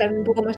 estar un poco más.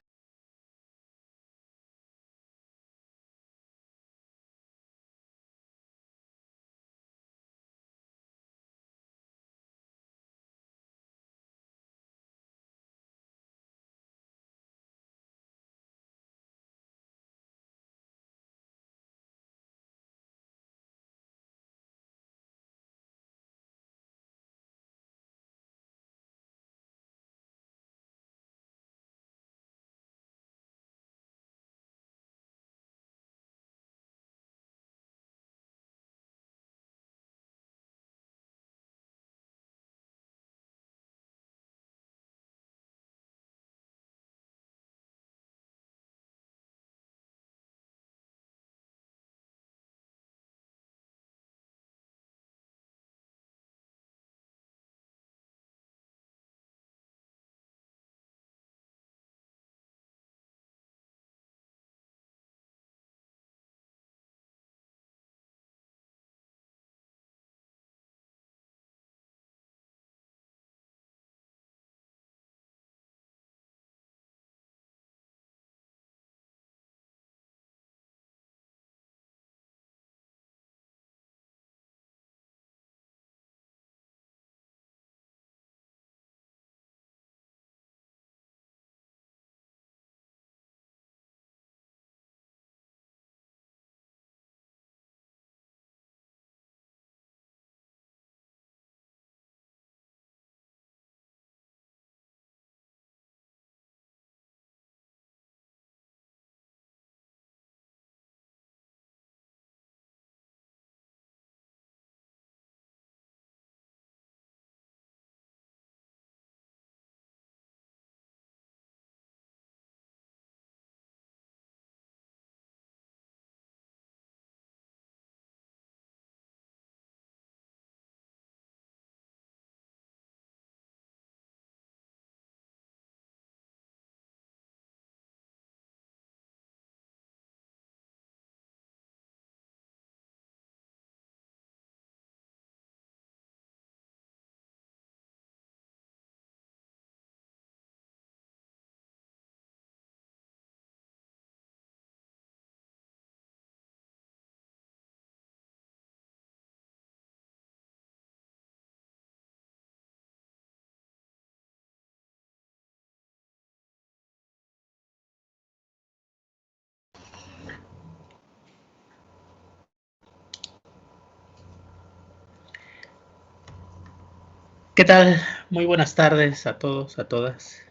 ¿Qué tal? Muy buenas tardes a todos, a todas.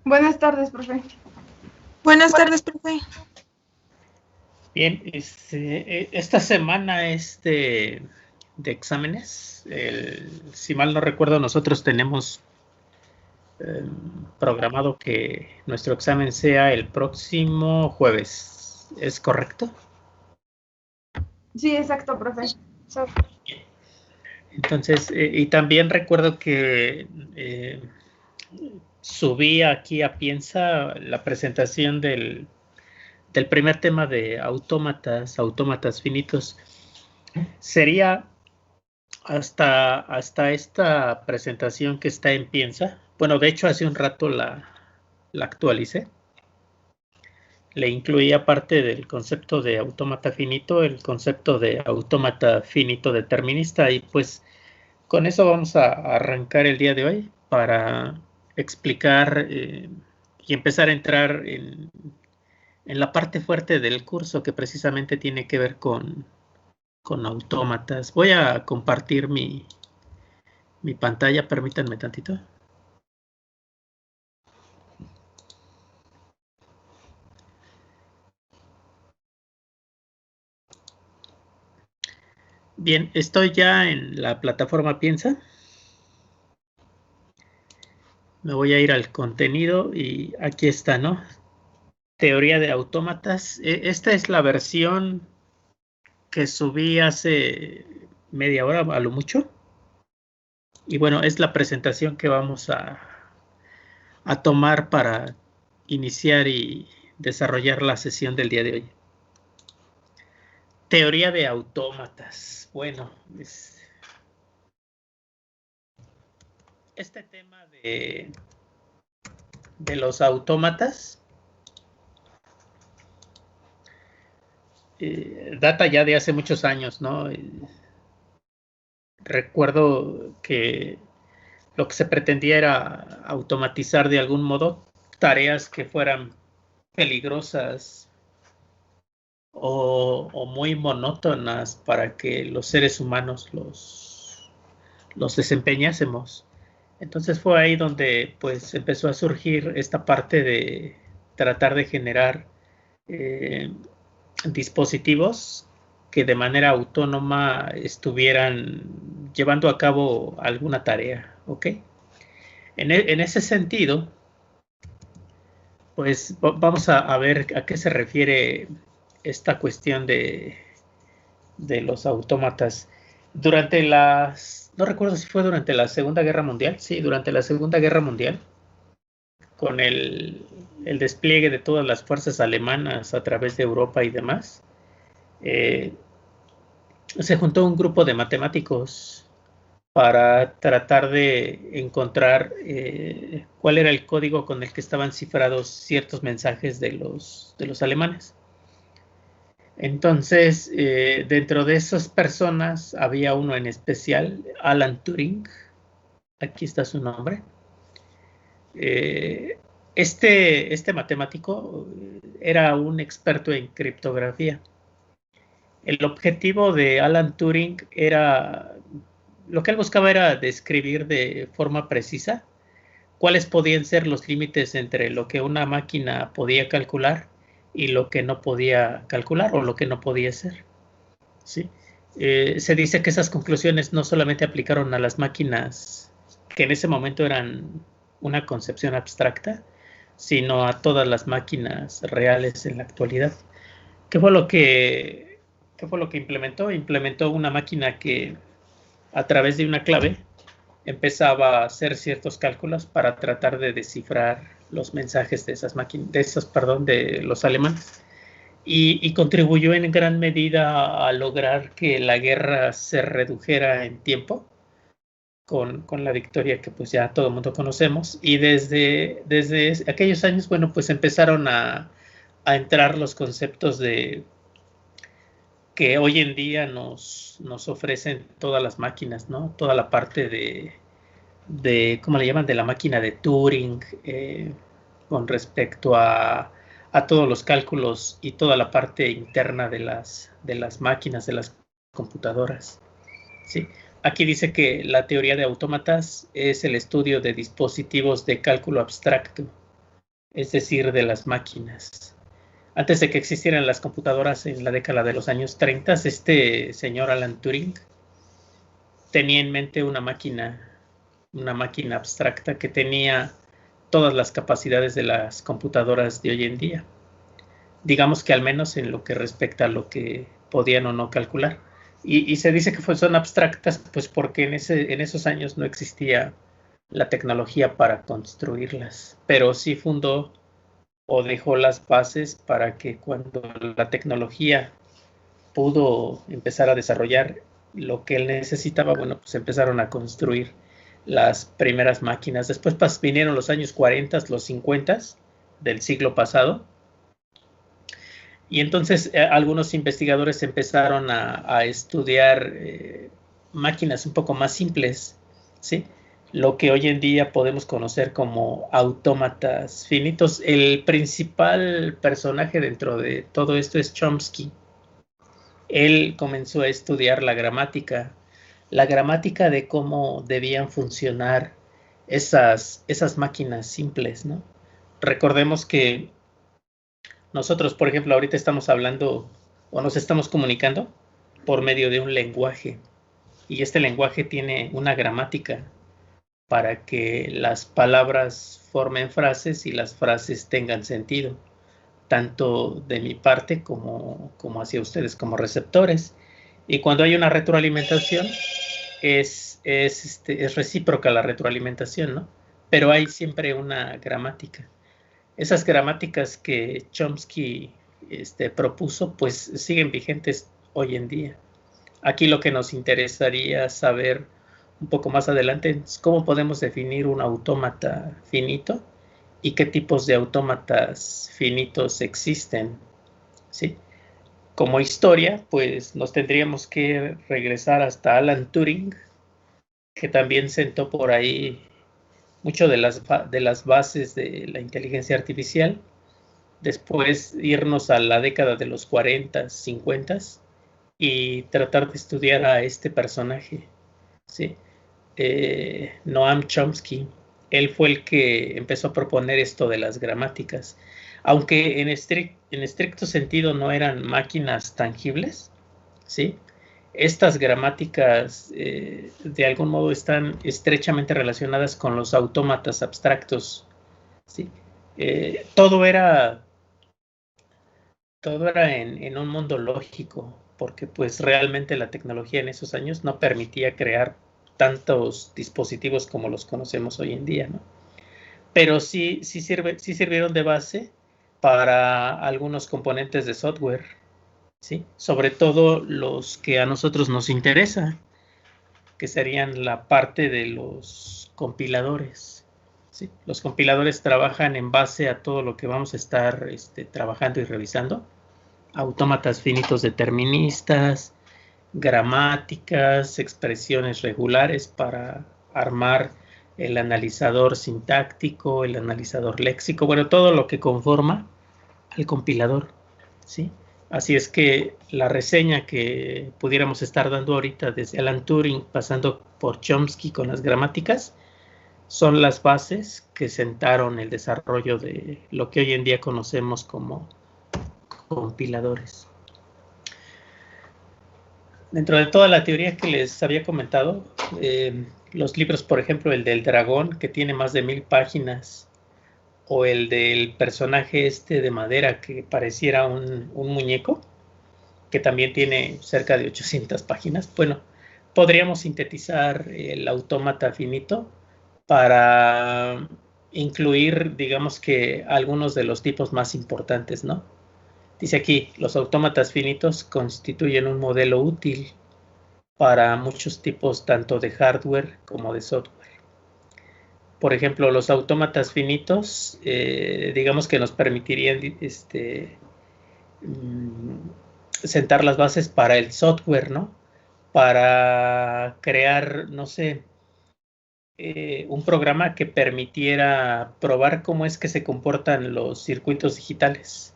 Buenas tardes, profe. Buenas tardes, profe. Bien, esta semana es de exámenes. Si mal no recuerdo, nosotros tenemos programado que nuestro examen sea el próximo jueves. ¿Es correcto? Sí, exacto, profe. Entonces, y también recuerdo que subí aquí a Piensa la presentación del primer tema de autómatas finitos. Sería hasta esta presentación que está en Piensa. Bueno, de hecho hace un rato la actualicé. Le incluí, aparte del concepto de autómata finito, el concepto de autómata finito determinista, y pues con eso vamos a arrancar el día de hoy para explicar y empezar a entrar en la parte fuerte del curso, que precisamente tiene que ver con autómatas. Voy a compartir mi pantalla, permítanme tantito. Bien, estoy ya en la plataforma Piensa. Me voy a ir al contenido y aquí está, ¿no? Teoría de autómatas. Esta es la versión que subí hace media hora a lo mucho. Y bueno, es la presentación que vamos a tomar para iniciar y desarrollar la sesión del día de hoy. Teoría de autómatas. Bueno, este tema los autómatas data ya de hace muchos años, ¿no? Recuerdo que lo que se pretendía era automatizar de algún modo tareas que fueran peligrosas o muy monótonas para que los seres humanos los desempeñásemos. Entonces fue ahí donde pues empezó a surgir esta parte de tratar de generar dispositivos que de manera autónoma estuvieran llevando a cabo alguna tarea, ¿ok? En ese sentido, pues vamos a ver a qué se refiere esta cuestión de los autómatas. Durante no recuerdo si fue durante la Segunda Guerra Mundial, sí, durante la Segunda Guerra Mundial, con el despliegue de todas las fuerzas alemanas a través de Europa y demás, se juntó un grupo de matemáticos para tratar de encontrar cuál era el código con el que estaban cifrados ciertos mensajes de los alemanes. Entonces, dentro de esas personas había uno en especial, Alan Turing. Aquí está su nombre. Este matemático era un experto en criptografía. El objetivo de Alan Turing era, lo que él buscaba era describir de forma precisa cuáles podían ser los límites entre lo que una máquina podía calcular y lo que no podía calcular o lo que no podía ser. ¿Sí? Se dice que esas conclusiones no solamente aplicaron a las máquinas que en ese momento eran una concepción abstracta, sino a todas las máquinas reales en la actualidad. ¿Qué fue lo que implementó? Implementó una máquina que a través de una clave empezaba a hacer ciertos cálculos para tratar de descifrar los mensajes de esas máquinas, de los alemanes. Y contribuyó en gran medida a lograr que la guerra se redujera en tiempo con la victoria que pues ya todo el mundo conocemos. Y desde aquellos años, bueno, pues empezaron a entrar los conceptos de que hoy en día nos ofrecen todas las máquinas, ¿no? Toda la parte de ¿cómo le llaman? De la máquina de Turing, con respecto a todos los cálculos y toda la parte interna de las máquinas, de las computadoras. ¿Sí? Aquí dice que la teoría de autómatas es el estudio de dispositivos de cálculo abstracto, es decir, de las máquinas. Antes de que existieran las computadoras en la década de los años 30, este señor Alan Turing tenía en mente una máquina abstracta que tenía todas las capacidades de las computadoras de hoy en día. Digamos que al menos en lo que respecta a lo que podían o no calcular. Y se dice que son abstractas pues porque en esos años no existía la tecnología para construirlas, pero sí fundó o dejó las bases para que cuando la tecnología pudo empezar a desarrollar lo que él necesitaba, bueno, pues empezaron a construir las primeras máquinas. Después vinieron los años 40, los 50 del siglo pasado. Y entonces algunos investigadores empezaron a estudiar máquinas un poco más simples, ¿sí? Lo que hoy en día podemos conocer como autómatas finitos. El principal personaje dentro de todo esto es Chomsky. Él comenzó a estudiar la gramática de cómo debían funcionar esas máquinas simples, ¿no? Recordemos que nosotros, por ejemplo, ahorita estamos hablando o nos estamos comunicando por medio de un lenguaje y este lenguaje tiene una gramática para que las palabras formen frases y las frases tengan sentido, tanto de mi parte como hacia ustedes como receptores. Y cuando hay una retroalimentación, es recíproca la retroalimentación, ¿no? Pero hay siempre una gramática. Esas gramáticas que Chomsky propuso, pues siguen vigentes hoy en día. Aquí lo que nos interesaría saber un poco más adelante es cómo podemos definir un autómata finito y qué tipos de autómatas finitos existen, ¿sí? Como historia, pues nos tendríamos que regresar hasta Alan Turing, que también sentó por ahí mucho de las bases de la inteligencia artificial. Después irnos a la década de los 40, 50 y tratar de estudiar a este personaje, ¿sí? Noam Chomsky. Él fue el que empezó a proponer esto de las gramáticas. Aunque en estricto sentido no eran máquinas tangibles, ¿sí? Estas gramáticas de algún modo están estrechamente relacionadas con los autómatas abstractos, ¿sí? Todo era en un mundo lógico, porque pues realmente la tecnología en esos años no permitía crear tantos dispositivos como los conocemos hoy en día, ¿no? Pero sí sirvieron de base para algunos componentes de software, ¿sí? Sobre todo los que a nosotros nos interesa, que serían la parte de los compiladores, ¿sí? Los compiladores trabajan en base a todo lo que vamos a estar trabajando y revisando. Autómatas finitos deterministas, gramáticas, expresiones regulares para armar el analizador sintáctico, el analizador léxico, bueno, todo lo que conforma el compilador, ¿sí? Así es que la reseña que pudiéramos estar dando ahorita desde Alan Turing, pasando por Chomsky con las gramáticas, son las bases que sentaron el desarrollo de lo que hoy en día conocemos como compiladores. Dentro de toda la teoría que les había comentado, los libros, por ejemplo, el del dragón, que tiene más de 1000 páginas, o el del personaje de madera que pareciera un muñeco, que también tiene cerca de 800 páginas. Bueno, podríamos sintetizar el autómata finito para incluir, digamos que, algunos de los tipos más importantes, ¿no? Dice aquí, los autómatas finitos constituyen un modelo útil para muchos tipos tanto de hardware como de software. Por ejemplo, los autómatas finitos, digamos que nos permitirían sentar las bases para el software, ¿no? Para crear, no sé, un programa que permitiera probar cómo es que se comportan los circuitos digitales.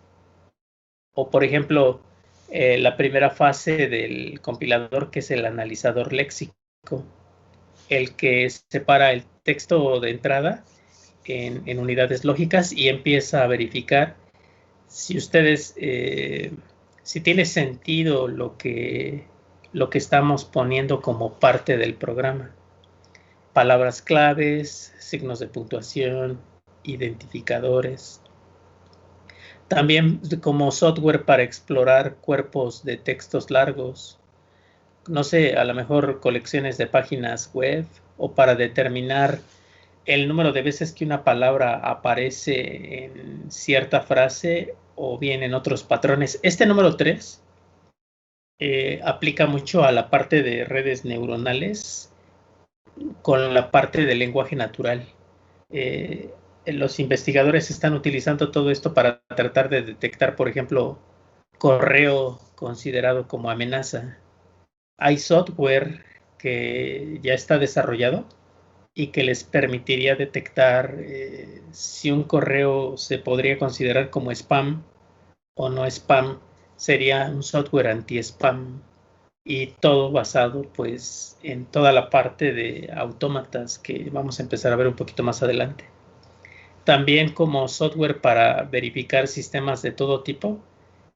O, por ejemplo, la primera fase del compilador, que es el analizador léxico, el que separa el texto de entrada en unidades lógicas y empieza a verificar si ustedes, si tiene sentido lo que estamos poniendo como parte del programa. Palabras claves, signos de puntuación, identificadores. También como software para explorar cuerpos de textos largos, no sé, a lo mejor colecciones de páginas web, o para determinar el número de veces que una palabra aparece en cierta frase o bien en otros patrones. Este número 3 aplica mucho a la parte de redes neuronales con la parte del lenguaje natural. Los investigadores están utilizando todo esto para tratar de detectar, por ejemplo, correo considerado como amenaza. Hay software que ya está desarrollado y que les permitiría detectar si un correo se podría considerar como spam o no spam. Sería un software anti-spam, y todo basado pues en toda la parte de autómatas que vamos a empezar a ver un poquito más adelante. También como software para verificar sistemas de todo tipo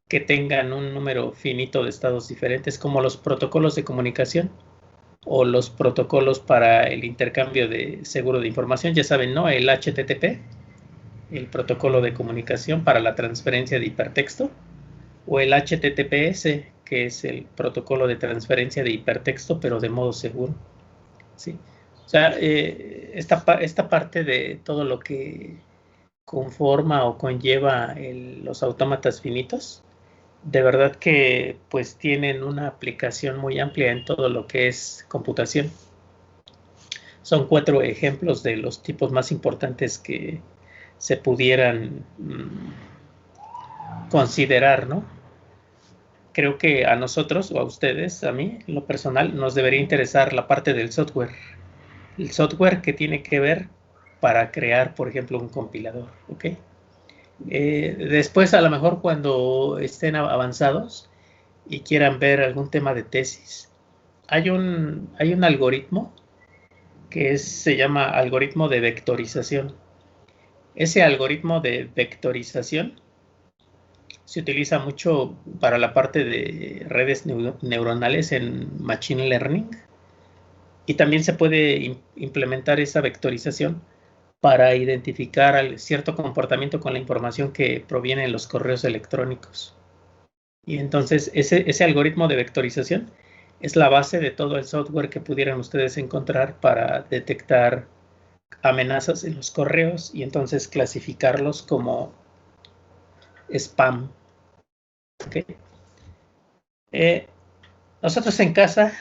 que tengan un número finito de estados diferentes, como los protocolos de comunicación o los protocolos para el intercambio de seguro de información. Ya saben, ¿no? El HTTP, el protocolo de comunicación para la transferencia de hipertexto, o el HTTPS, que es el protocolo de transferencia de hipertexto, pero de modo seguro, ¿sí? O sea, esta parte de todo lo que conforma o conlleva los autómatas finitos, de verdad que pues tienen una aplicación muy amplia en todo lo que es computación. Son 4 ejemplos de los tipos más importantes que se pudieran considerar, ¿no? Creo que a nosotros o a ustedes, a mí, en lo personal, nos debería interesar la parte del software. El software que tiene que ver para crear, por ejemplo, un compilador, ¿ok? Después, a lo mejor, cuando estén avanzados y quieran ver algún tema de tesis, hay un algoritmo que se llama algoritmo de vectorización. Ese algoritmo de vectorización se utiliza mucho para la parte de redes neuronales en Machine Learning, y también se puede implementar esa vectorización para identificar cierto comportamiento con la información que proviene de los correos electrónicos. Y entonces ese algoritmo de vectorización es la base de todo el software que pudieran ustedes encontrar para detectar amenazas en los correos y entonces clasificarlos como spam. ¿Okay? Nosotros en casa,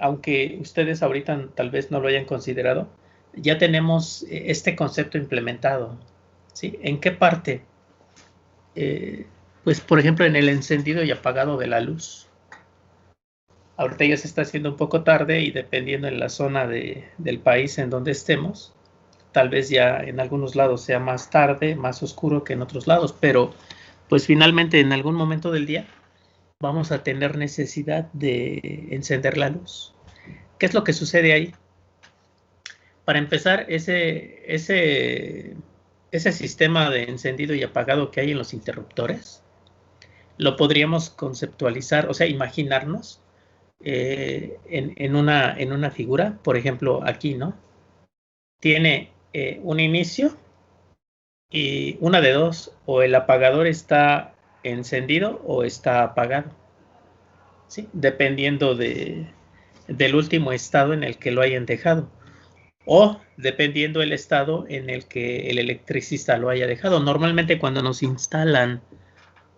aunque ustedes ahorita tal vez no lo hayan considerado, ya tenemos este concepto implementado, ¿sí? ¿En qué parte? Pues, por ejemplo, en el encendido y apagado de la luz. Ahorita ya se está haciendo un poco tarde y dependiendo en la zona del país en donde estemos, tal vez ya en algunos lados sea más tarde, más oscuro que en otros lados, pero pues finalmente en algún momento del día vamos a tener necesidad de encender la luz. ¿Qué es lo que sucede ahí? Para empezar, ese sistema de encendido y apagado que hay en los interruptores, lo podríamos conceptualizar, o sea, imaginarnos en una figura, por ejemplo, aquí, ¿no? Tiene un inicio y una de dos, o el apagador está encendido o está apagado, ¿sí? Dependiendo del último estado en el que lo hayan dejado, o dependiendo del estado en el que el electricista lo haya dejado. Normalmente cuando nos instalan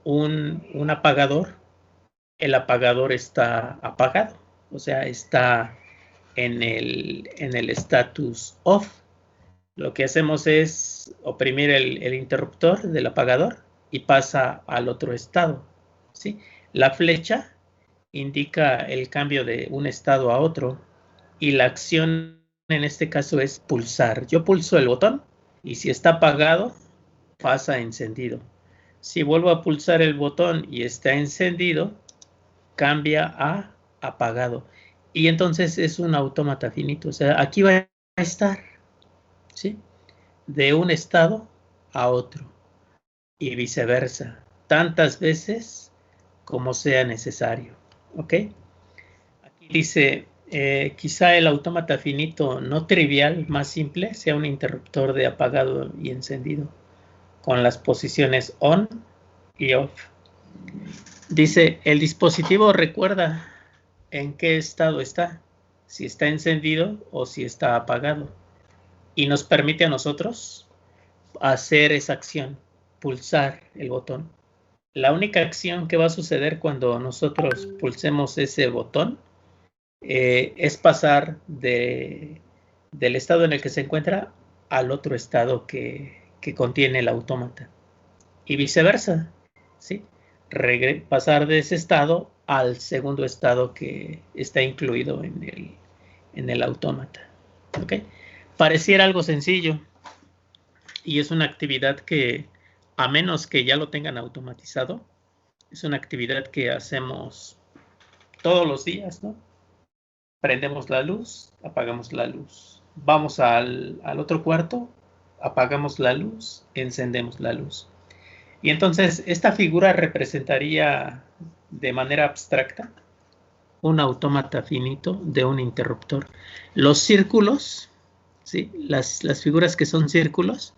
un apagador, el apagador está apagado, o sea, está en el status off. Lo que hacemos es oprimir el interruptor del apagador y pasa al otro estado, ¿sí? La flecha indica el cambio de un estado a otro y la acción en este caso es pulsar. Yo pulso el botón y si está apagado, pasa a encendido. Si vuelvo a pulsar el botón y está encendido, cambia a apagado. Y entonces es un autómata finito. O sea, aquí va a estar, ¿sí? De un estado a otro y viceversa, tantas veces como sea necesario. ¿Ok? Aquí dice, quizá el autómata finito no trivial más simple sea un interruptor de apagado y encendido con las posiciones on y off. Dice, el dispositivo recuerda en qué estado está, si está encendido o si está apagado, y nos permite a nosotros hacer esa acción, pulsar el botón. La única acción que va a suceder cuando nosotros pulsemos ese botón es pasar del estado en el que se encuentra al otro estado que contiene el autómata. Y viceversa, ¿sí? Pasar de ese estado al segundo estado que está incluido en el autómata. ¿Ok? Pareciera algo sencillo y es una actividad que, a menos que ya lo tengan automatizado, es una actividad que hacemos todos los días, ¿no? Prendemos la luz, apagamos la luz. Vamos al otro cuarto, apagamos la luz, encendemos la luz. Y entonces esta figura representaría de manera abstracta un autómata finito de un interruptor. Los círculos, ¿sí? Las figuras que son círculos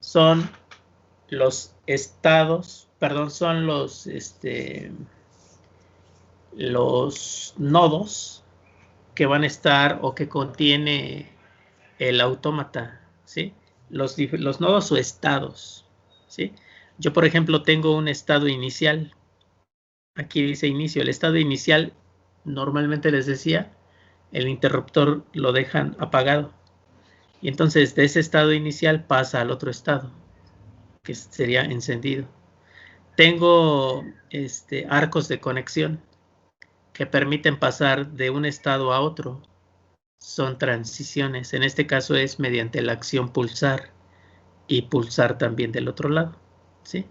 son los estados, perdón, son los nodos que van a estar o que contiene el autómata, ¿sí? Los nodos o estados, ¿sí? Yo, por ejemplo, tengo un estado inicial. Aquí dice inicio. El estado inicial, normalmente les decía, el interruptor lo dejan apagado. Y entonces de ese estado inicial pasa al otro estado, que sería encendido. Tengo arcos de conexión que permiten pasar de un estado a otro. Son transiciones. En este caso es mediante la acción pulsar y pulsar también del otro lado, ¿sí?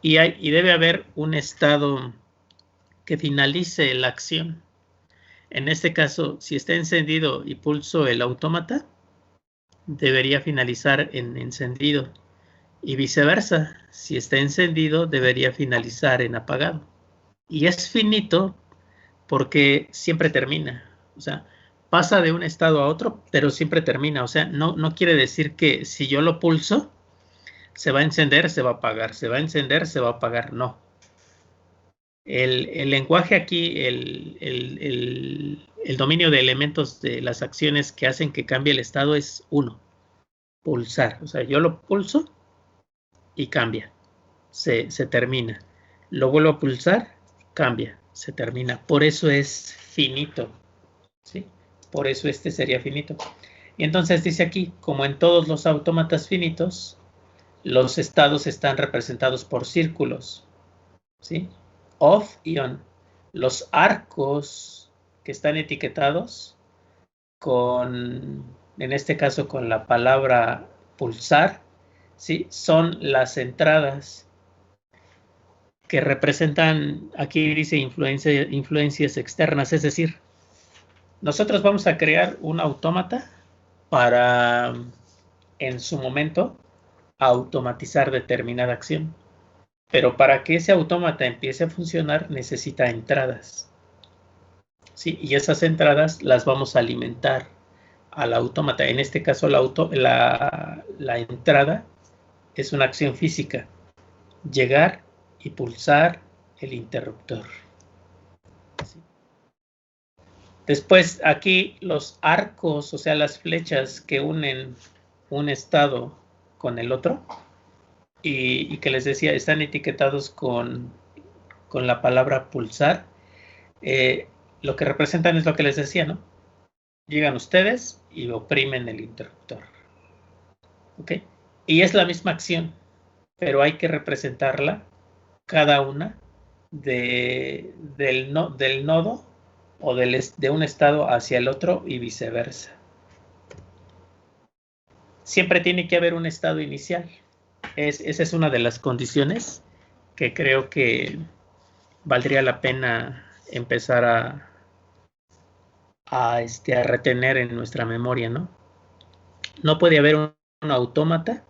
Y debe haber un estado que finalice la acción. En este caso, si está encendido y pulso el autómata, debería finalizar en encendido. Y viceversa, si está encendido, debería finalizar en apagado. Y es finito porque siempre termina. O sea, pasa de un estado a otro, pero siempre termina. O sea, no quiere decir que si yo lo pulso, se va a encender, se va a apagar, se va a encender, se va a apagar. No. El lenguaje aquí, el dominio de elementos de las acciones que hacen que cambie el estado es 1. Pulsar. O sea, yo lo pulso y cambia. Se termina. Lo vuelvo a pulsar, cambia, se termina. Por eso es finito, ¿sí? Por eso este sería finito. Y entonces dice aquí, como en todos los autómatas finitos, los estados están representados por círculos, ¿sí? Off y on. Los arcos que están etiquetados con, en este caso con la palabra pulsar, ¿sí? Son las entradas que representan, aquí dice influencias externas, es decir, nosotros vamos a crear un autómata para, en su momento, automatizar determinada acción. Pero para que ese autómata empiece a funcionar, necesita entradas. ¿Sí? Y esas entradas las vamos a alimentar al autómata. En este caso, la entrada es una acción física. Llegar y pulsar el interruptor. ¿Sí? Después aquí los arcos, o sea, las flechas que unen un estado con el otro y que les decía, están etiquetados con la palabra pulsar. Lo que representan es lo que les decía, ¿no? Llegan ustedes y oprimen el interruptor. ¿Ok? Y es la misma acción, pero hay que representarla cada una del nodo o de un estado hacia el otro y viceversa. Siempre tiene que haber un estado inicial. Esa es una de las condiciones que creo que valdría la pena empezar a retener en nuestra memoria, ¿no? No puede haber un autómata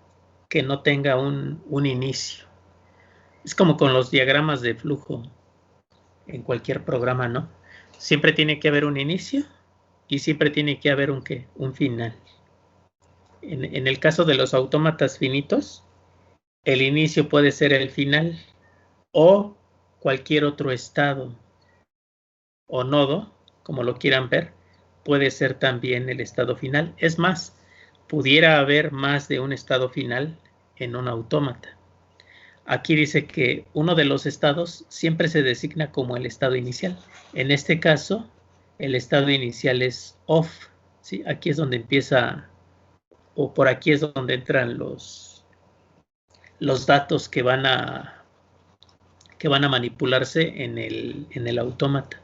que no tenga un inicio. Es como con los diagramas de flujo en cualquier programa, ¿no? Siempre tiene que haber un inicio y siempre tiene que haber un final. En el caso de los autómatas finitos, el inicio puede ser el final o cualquier otro estado o nodo, como lo quieran ver, puede ser también el estado final. Es más, pudiera haber más de un estado final en un autómata. Aquí dice que uno de los estados siempre se designa como el estado inicial. En este caso, el estado inicial es off, ¿sí? Aquí es donde empieza, o por aquí es donde entran los datos que van a manipularse en el autómata.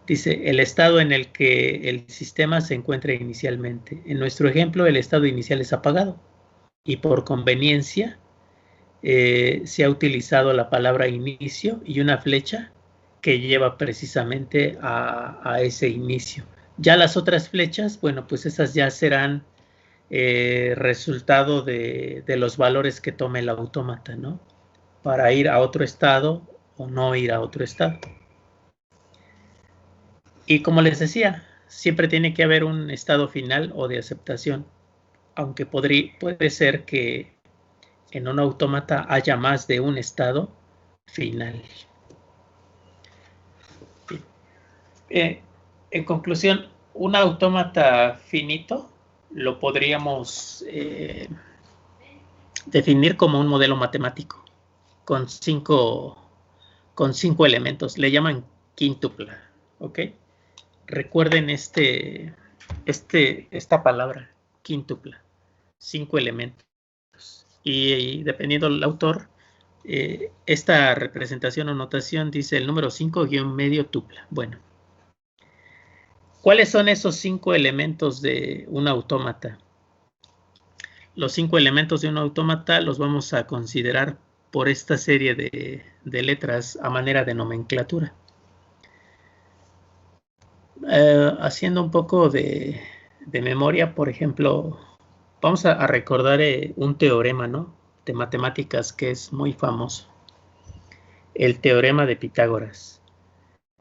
Dice, el estado en el que el sistema se encuentra inicialmente. En nuestro ejemplo, el estado inicial es apagado. Y por conveniencia, se ha utilizado la palabra inicio y una flecha que lleva precisamente a ese inicio. Ya las otras flechas, bueno, pues esas ya serán resultado de los valores que tome el autómata, ¿no? Para ir a otro estado o no ir a otro estado. Y como les decía, siempre tiene que haber un estado final o de aceptación, aunque puede ser que en un autómata haya más de un estado final. En conclusión, un autómata finito lo podríamos definir como un modelo matemático con cinco elementos. Le llaman quíntupla, ¿ok? Recuerden esta palabra, quíntupla, 5 elementos. Y dependiendo del autor, esta representación o notación dice el número 5 guión medio tupla. Bueno, ¿cuáles son esos 5 elementos de un autómata? Los 5 elementos de un autómata los vamos a considerar por esta serie de letras a manera de nomenclatura. Haciendo un poco de memoria, por ejemplo, vamos a recordar un teorema, ¿no?, de matemáticas que es muy famoso. El teorema de Pitágoras.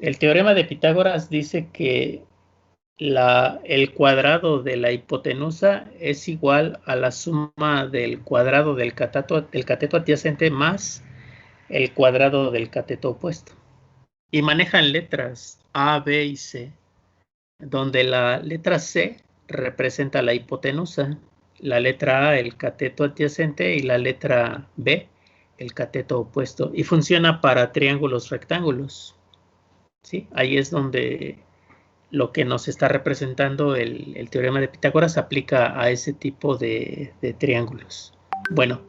El teorema de Pitágoras dice que el cuadrado de la hipotenusa es igual a la suma del cuadrado del cateto adyacente más el cuadrado del cateto opuesto. Y manejan letras A, B y C, donde la letra C representa la hipotenusa, la letra A el cateto adyacente y la letra B el cateto opuesto. Y funciona para triángulos rectángulos. ¿Sí? Ahí es donde lo que nos está representando el teorema de Pitágoras aplica a ese tipo de triángulos. Bueno,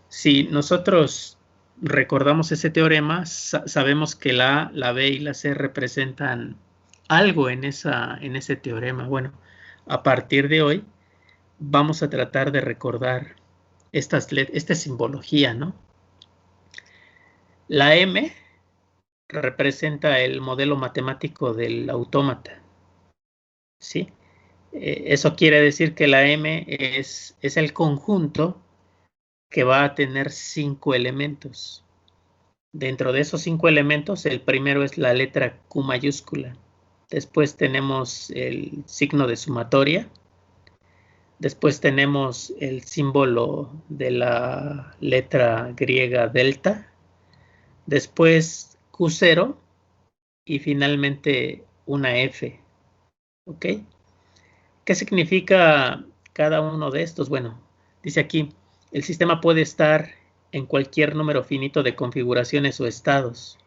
si nosotros recordamos ese teorema, sabemos que la A, la B y la C representan algo en ese teorema. Bueno, a partir de hoy vamos a tratar de recordar esta simbología, ¿no? La M representa el modelo matemático del autómata, ¿sí? Eso quiere decir que la M es el conjunto que va a tener 5 elementos. Dentro de esos 5 elementos, el primero es la letra Q mayúscula. Después tenemos el signo de sumatoria. Después tenemos el símbolo de la letra griega delta. Después Q0 y finalmente una F. ¿Ok? ¿Qué significa cada uno de estos? Bueno, dice aquí, el sistema puede estar en cualquier número finito de configuraciones o estados.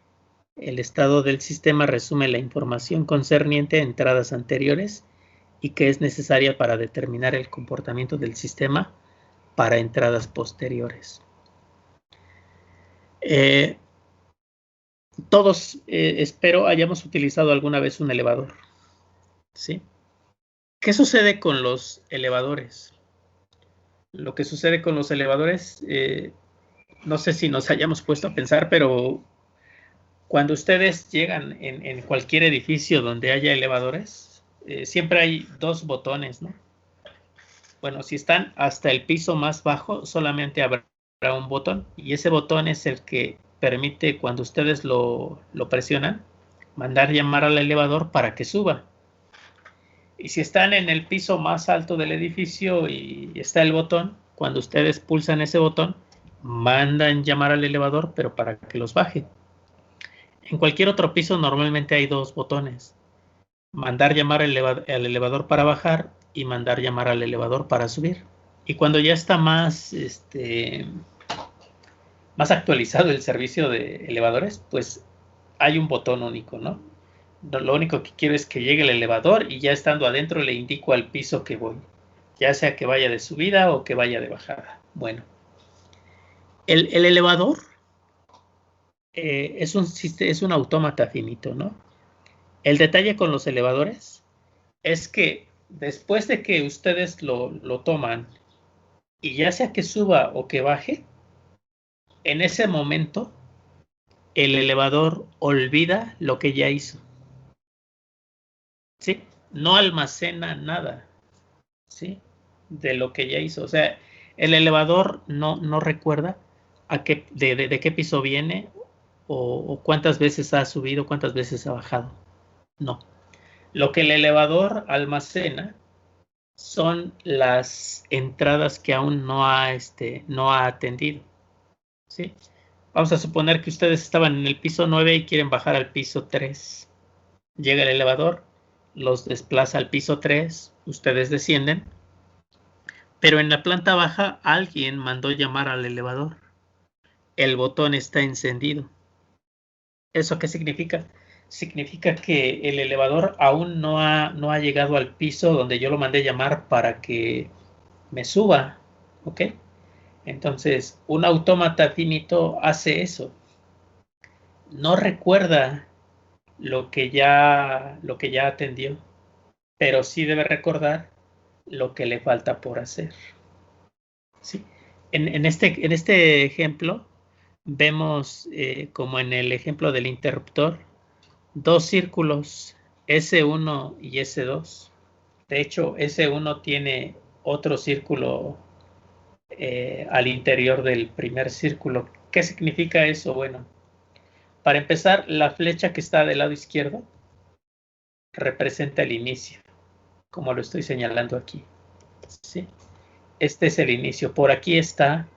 El estado del sistema resume la información concerniente a entradas anteriores y que es necesaria para determinar el comportamiento del sistema para entradas posteriores. Todos, espero, hayamos utilizado alguna vez un elevador, ¿sí? ¿Qué sucede con los elevadores? Lo que sucede con los elevadores, no sé si nos hayamos puesto a pensar, pero cuando ustedes llegan en cualquier edificio donde haya elevadores, siempre hay 2 botones, ¿no? Bueno, si están hasta el piso más bajo, solamente habrá un botón, y ese botón es el que permite, cuando ustedes lo presionan, mandar llamar al elevador para que suba. Y si están en el piso más alto del edificio y está el botón, cuando ustedes pulsan ese botón, mandan llamar al elevador, pero para que los baje. En cualquier otro piso normalmente hay 2 botones. Mandar llamar al elevador para bajar y mandar llamar al elevador para subir. Y cuando ya está más actualizado el servicio de elevadores, pues hay un botón único, ¿no? Lo único que quiero es que llegue el elevador y ya estando adentro le indico al piso que voy, ya sea que vaya de subida o que vaya de bajada. Bueno, el elevador es un autómata finito, ¿no? El detalle con los elevadores es que después de que ustedes lo toman y ya sea que suba o que baje, en ese momento el elevador olvida lo que ya hizo. ¿Sí? No almacena nada, ¿sí?, de lo que ya hizo. O sea, el elevador no recuerda de qué piso viene o cuántas veces ha subido, cuántas veces ha bajado. No. Lo que el elevador almacena son las entradas que aún no ha atendido, ¿sí? Vamos a suponer que ustedes estaban en el piso 9 y quieren bajar al piso 3. Llega el elevador, los desplaza al piso 3, ustedes descienden, pero en la planta baja alguien mandó llamar al elevador. El botón está encendido. ¿Eso qué significa? Significa que el elevador aún no ha llegado al piso donde yo lo mandé llamar para que me suba, ¿ok? Entonces, un autómata finito hace eso. No recuerda lo que ya atendió, pero sí debe recordar lo que le falta por hacer. ¿Sí? En este ejemplo, vemos, como en el ejemplo del interruptor, dos círculos, S1 y S2. De hecho, S1 tiene otro círculo al interior del primer círculo. ¿Qué significa eso? Bueno, para empezar, la flecha que está del lado izquierdo representa el inicio, como lo estoy señalando aquí. ¿Sí? Este es el inicio. Por aquí está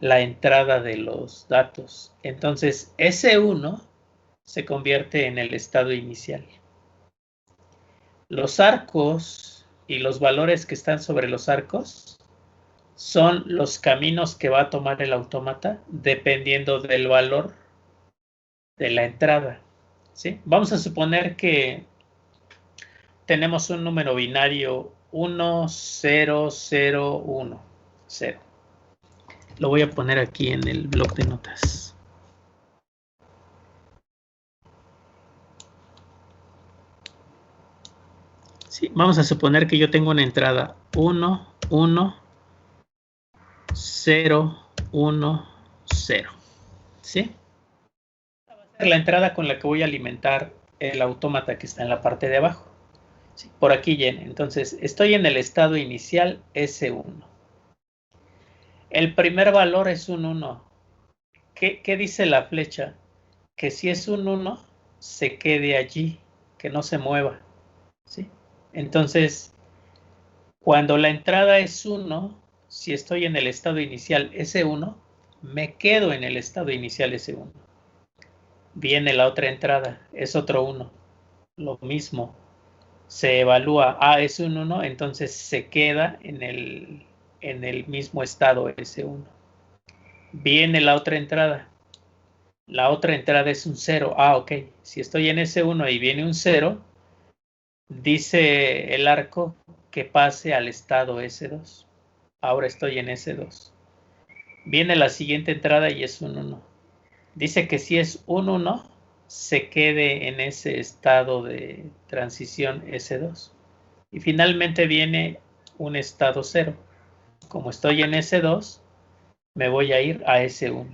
la entrada de los datos. Entonces, S1 se convierte en el estado inicial. Los arcos y los valores que están sobre los arcos son los caminos que va a tomar el autómata dependiendo del valor de la entrada. ¿Sí? Vamos a suponer que tenemos un número binario 1, 0, 0, 1, 0. Lo voy a poner aquí en el bloc de notas. Sí, vamos a suponer que yo tengo una entrada 1, 1, 0, 1, 0. ¿Sí? Va a ser la entrada con la que voy a alimentar el autómata que está en la parte de abajo. Sí, por aquí llena. Entonces, estoy en el estado inicial S1. El primer valor es un 1. ¿Qué dice la flecha? Que si es un 1, se quede allí, que no se mueva. ¿Sí? Entonces, cuando la entrada es 1, si estoy en el estado inicial S1, me quedo en el estado inicial S1. Viene la otra entrada, es otro 1. Lo mismo. Se evalúa, es un 1, entonces se queda en el mismo estado S1. Viene la otra entrada. La otra entrada es un 0. Ok. Si estoy en S1 y viene un 0, dice el arco que pase al estado S2. Ahora estoy en S2. Viene la siguiente entrada y es un 1. Dice que si es un 1, se quede en ese estado de transición S2. Y finalmente viene un estado 0. Como estoy en S2, me voy a ir a S1.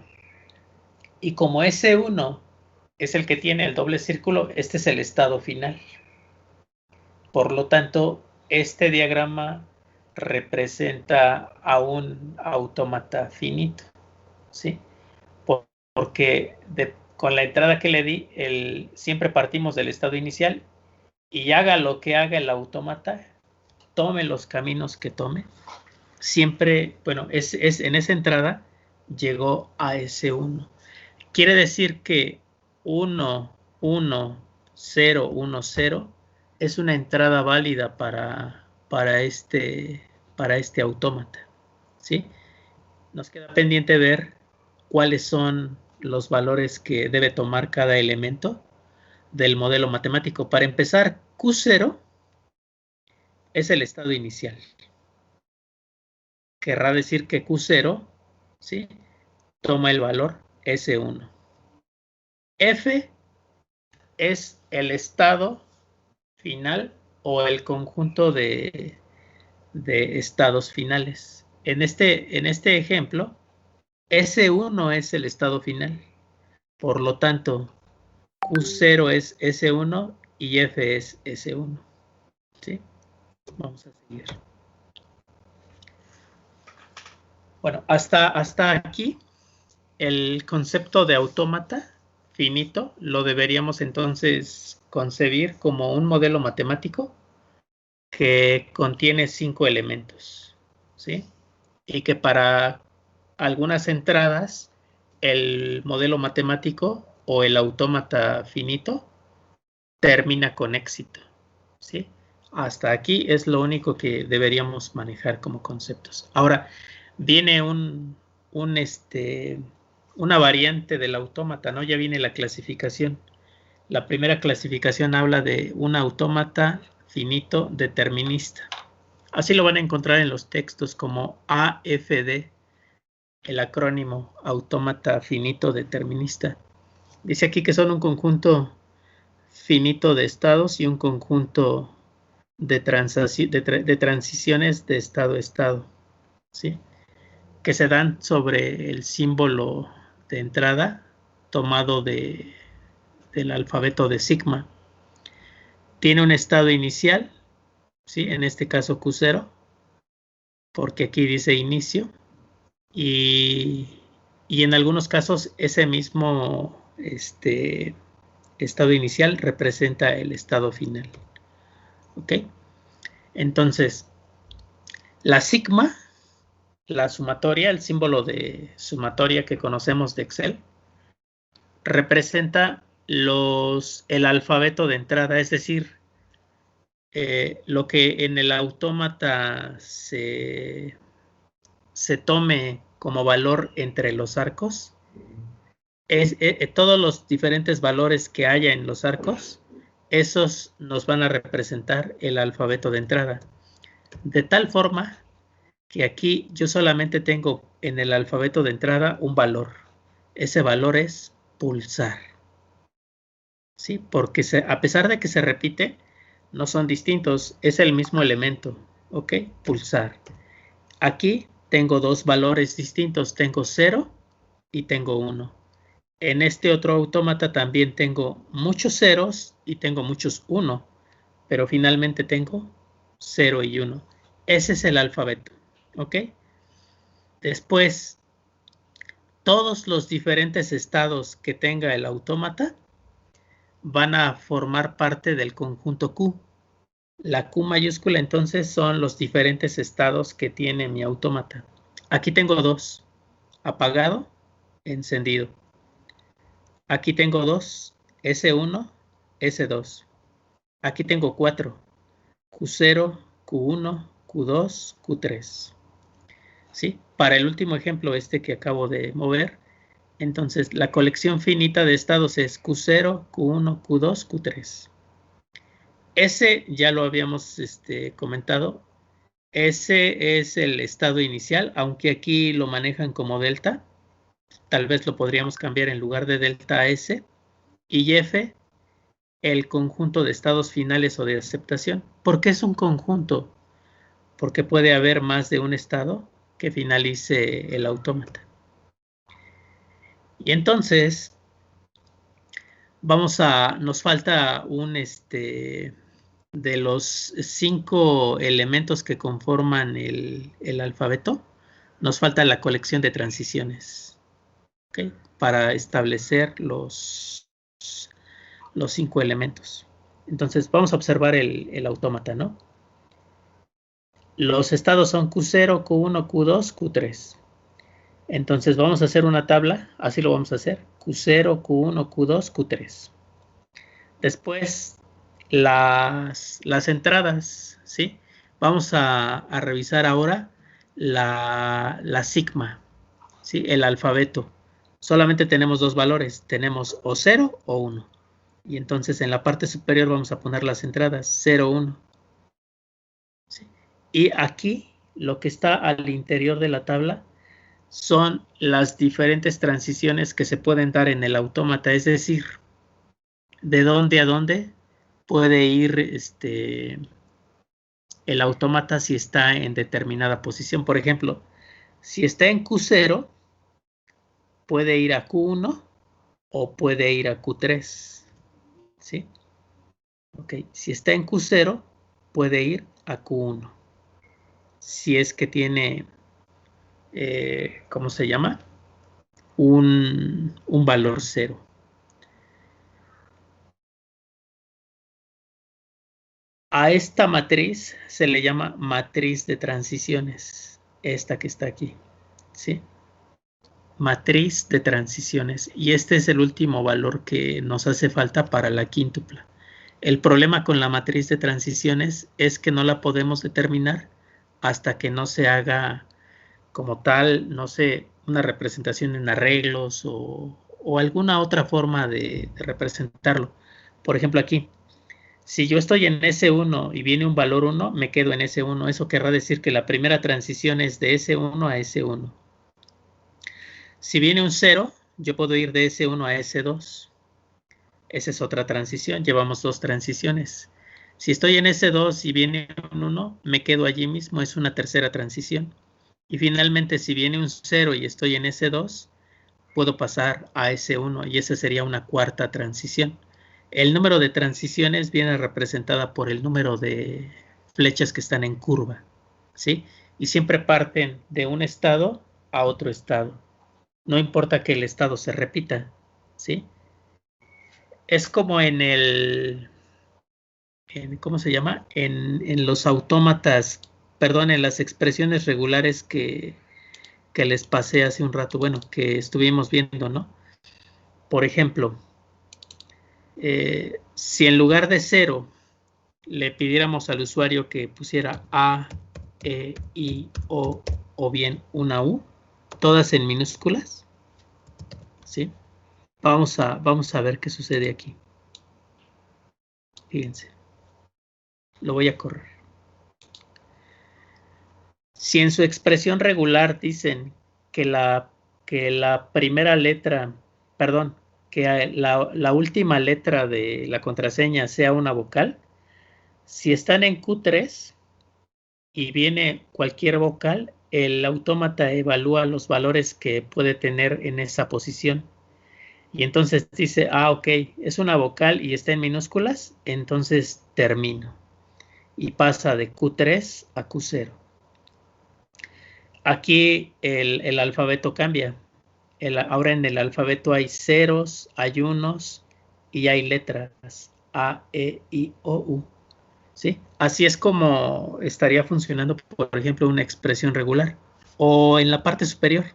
Y como S1 es el que tiene el doble círculo, este es el estado final. Por lo tanto, este diagrama representa a un autómata finito, ¿sí? Porque con la entrada que le di, siempre partimos del estado inicial y haga lo que haga el autómata, tome los caminos que tome, siempre, bueno, en esa entrada llegó a S1. Quiere decir que 1, 1, 0, 1, 0 es una entrada válida para este autómata, ¿sí? Nos queda pendiente ver cuáles son los valores que debe tomar cada elemento del modelo matemático. Para empezar, Q0 es el estado inicial. Querrá decir que Q0, ¿sí?, toma el valor S1. F es el estado final o el conjunto de estados finales. En este ejemplo, S1 es el estado final. Por lo tanto, Q0 es S1 y F es S1. ¿Sí? Vamos a seguir. Bueno, hasta aquí el concepto de autómata finito lo deberíamos entonces concebir como un modelo matemático que contiene 5 elementos, ¿sí? Y que para algunas entradas el modelo matemático o el autómata finito termina con éxito, ¿sí? Hasta aquí es lo único que deberíamos manejar como conceptos. Ahora, viene una variante del autómata, ¿no? Ya viene la clasificación. La primera clasificación habla de un autómata finito determinista. Así lo van a encontrar en los textos como AFD, el acrónimo autómata finito determinista. Dice aquí que son un conjunto finito de estados y un conjunto de transiciones de estado a estado, ¿sí? Que se dan sobre el símbolo de entrada tomado del alfabeto de sigma. Tiene un estado inicial, ¿sí? En este caso Q0, porque aquí dice inicio, y en algunos casos ese mismo estado inicial representa el estado final. ¿Ok? Entonces, la sigma, la sumatoria, el símbolo de sumatoria que conocemos de Excel, representa el alfabeto de entrada, es decir, lo que en el autómata se tome como valor entre los arcos, es todos los diferentes valores que haya en los arcos, esos nos van a representar el alfabeto de entrada. De tal forma que aquí yo solamente tengo en el alfabeto de entrada un valor. Ese valor es pulsar. ¿Sí? Porque a pesar de que se repite, no son distintos, es el mismo elemento. ¿Ok? Pulsar. Aquí tengo dos valores distintos, tengo 0 y tengo 1. En este otro autómata también tengo muchos ceros y tengo muchos 1, pero finalmente tengo 0 y 1. Ese es el alfabeto. ¿Ok? Después, todos los diferentes estados que tenga el autómata van a formar parte del conjunto Q. La Q mayúscula entonces son los diferentes estados que tiene mi autómata. Aquí tengo dos, apagado, encendido. Aquí tengo dos, S1, S2. Aquí tengo 4, Q0, Q1, Q2, Q3. ¿Sí? Para el último ejemplo, que acabo de mover, entonces la colección finita de estados es Q0, Q1, Q2, Q3. Ese ya lo habíamos comentado. Ese es el estado inicial, aunque aquí lo manejan como delta. Tal vez lo podríamos cambiar en lugar de delta a S. Y F, el conjunto de estados finales o de aceptación. ¿Por qué es un conjunto? Porque puede haber más de un estado que finalice el autómata. Y entonces, nos falta un de los 5 elementos que conforman el alfabeto, nos falta la colección de transiciones, ¿okay? Para establecer los 5 elementos. Entonces vamos a observar el autómata, ¿no? Los estados son Q0, Q1, Q2, Q3. Entonces vamos a hacer una tabla, así lo vamos a hacer, Q0, Q1, Q2, Q3. Después las entradas, ¿sí? Vamos a revisar ahora la sigma, ¿sí? El alfabeto. Solamente tenemos dos valores, tenemos o 0 o 1. Y entonces en la parte superior vamos a poner las entradas 0, 1. ¿Sí? Y aquí lo que está al interior de la tabla son las diferentes transiciones que se pueden dar en el autómata, es decir, de dónde a dónde puede ir el autómata si está en determinada posición. Por ejemplo, si está en Q0, puede ir a Q1 o puede ir a Q3. ¿Sí? Ok, si está en Q0, puede ir a Q1. Si es que tiene, ¿cómo se llama? Un valor 0. A esta matriz se le llama matriz de transiciones, esta que está aquí, ¿sí? Matriz de transiciones, y este es el último valor que nos hace falta para la quíntupla. El problema con la matriz de transiciones es que no la podemos determinar hasta que no se haga como tal, no sé, una representación en arreglos o alguna otra forma de representarlo. Por ejemplo, aquí, Si yo estoy en S1 y viene un valor 1, me quedo en S1. Eso querrá decir que la primera transición es de S1 a S1. Si viene un 0, yo puedo ir de S1 a S2. Esa es otra transición. Llevamos dos transiciones. Si estoy en S2 y viene un 1, me quedo allí mismo. Es una tercera transición. Y finalmente, si viene un 0 y estoy en S2, puedo pasar a S1 y esa sería una cuarta transición. El número de transiciones viene representada por el número de flechas que están en curva, ¿sí? Y siempre parten de un estado a otro estado. No importa que el estado se repita, ¿sí? Es como ¿cómo se llama? En los autómatas, perdón, en las expresiones regulares que les pasé hace un rato, bueno, que estuvimos viendo, ¿no? Por ejemplo, si en lugar de 0 le pidiéramos al usuario que pusiera A, E, I, o bien una U, todas en minúsculas, ¿sí? Vamos a ver qué sucede aquí. Fíjense. Lo voy a correr. Si en su expresión regular dicen que la primera letra, perdón, que la última letra de la contraseña sea una vocal, si están en Q3 y viene cualquier vocal, el autómata evalúa los valores que puede tener en esa posición. Y entonces dice, ok, es una vocal y está en minúsculas, entonces termino. Y pasa de Q3 a Q0. Aquí el alfabeto cambia. Ahora en el alfabeto hay ceros, hay unos y hay letras A, E, I, O, U. ¿Sí? Así es como estaría funcionando, por ejemplo, una expresión regular. O en la parte superior,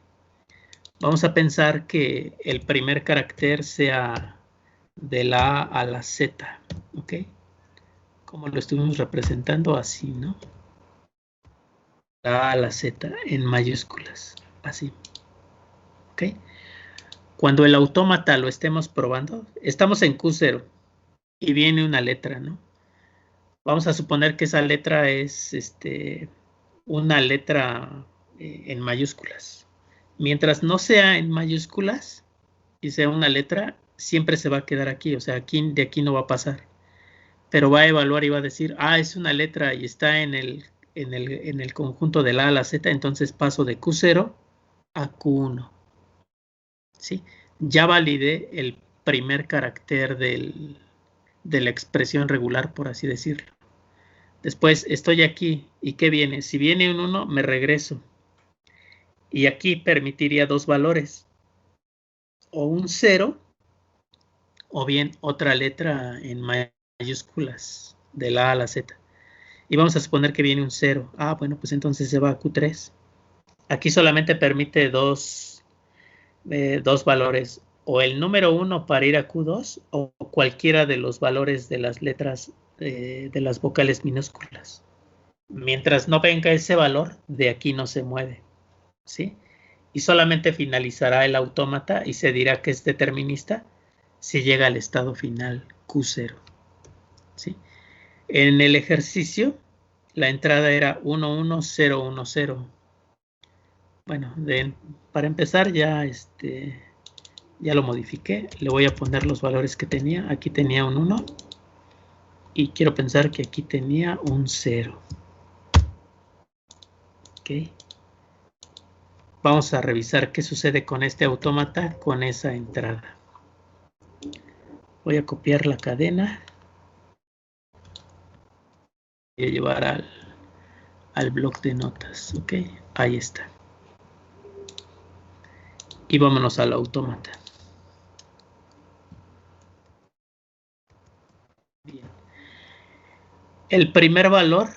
vamos a pensar que el primer carácter sea de la A a la Z. ¿Ok? Como lo estuvimos representando así, ¿no? La A a la Z en mayúsculas. Así. ¿Ok? Cuando el autómata lo estemos probando, estamos en Q0 y viene una letra, ¿no? Vamos a suponer que esa letra es una letra en mayúsculas. Mientras no sea en mayúsculas y sea una letra, siempre se va a quedar aquí. O sea, de aquí no va a pasar. Pero va a evaluar y va a decir, es una letra y está en el conjunto de la A a la Z, entonces paso de Q0 a Q1. ¿Sí? Ya validé el primer carácter de la expresión regular, por así decirlo. Después estoy aquí, ¿y qué viene? Si viene un 1, me regreso. Y aquí permitiría dos valores. O un 0, o bien otra letra en mayúsculas, de la A a la Z. Y vamos a suponer que viene un 0. Bueno, pues entonces se va a Q3. Aquí solamente permite dos valores. O el número 1 para ir a Q2, o cualquiera de los valores de las letras de las vocales minúsculas. Mientras no venga ese valor, de aquí no se mueve, ¿sí? Y solamente finalizará el autómata y se dirá que es determinista si llega al estado final Q0, ¿sí? En el ejercicio, la entrada era 11010. Bueno, para empezar ya lo modifiqué. Le voy a poner los valores que tenía. Aquí tenía un 1 y quiero pensar que aquí tenía un 0. Ok. Vamos a revisar qué sucede con este autómata con esa entrada. Voy a copiar la cadena. Voy a llevar al bloc de notas. Ok, ahí está. Y vámonos al autómata. Bien. El primer valor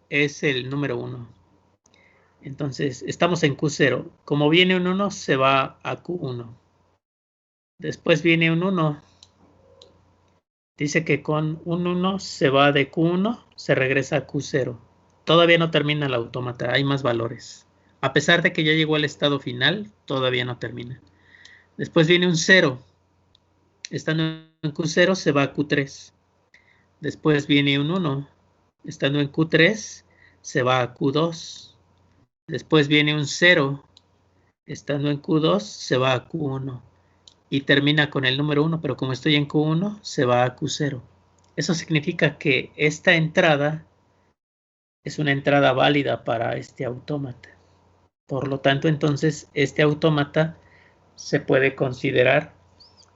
es el número 1. Entonces, estamos en Q0. Como viene un 1, se va a Q1. Después viene un 1. Dice que con un 1 se va de Q1, se regresa a Q0. Todavía no termina el autómata, hay más valores. A pesar de que ya llegó al estado final, todavía no termina. Después viene un 0. Estando en Q0 se va a Q3. Después viene un 1. Estando en Q3, se va a Q2. Después viene un 0. Estando en Q2, se va a Q1. Y termina con el número 1, pero como estoy en Q1, se va a Q0. Eso significa que esta entrada es una entrada válida para este autómata. Por lo tanto, entonces, este autómata se puede considerar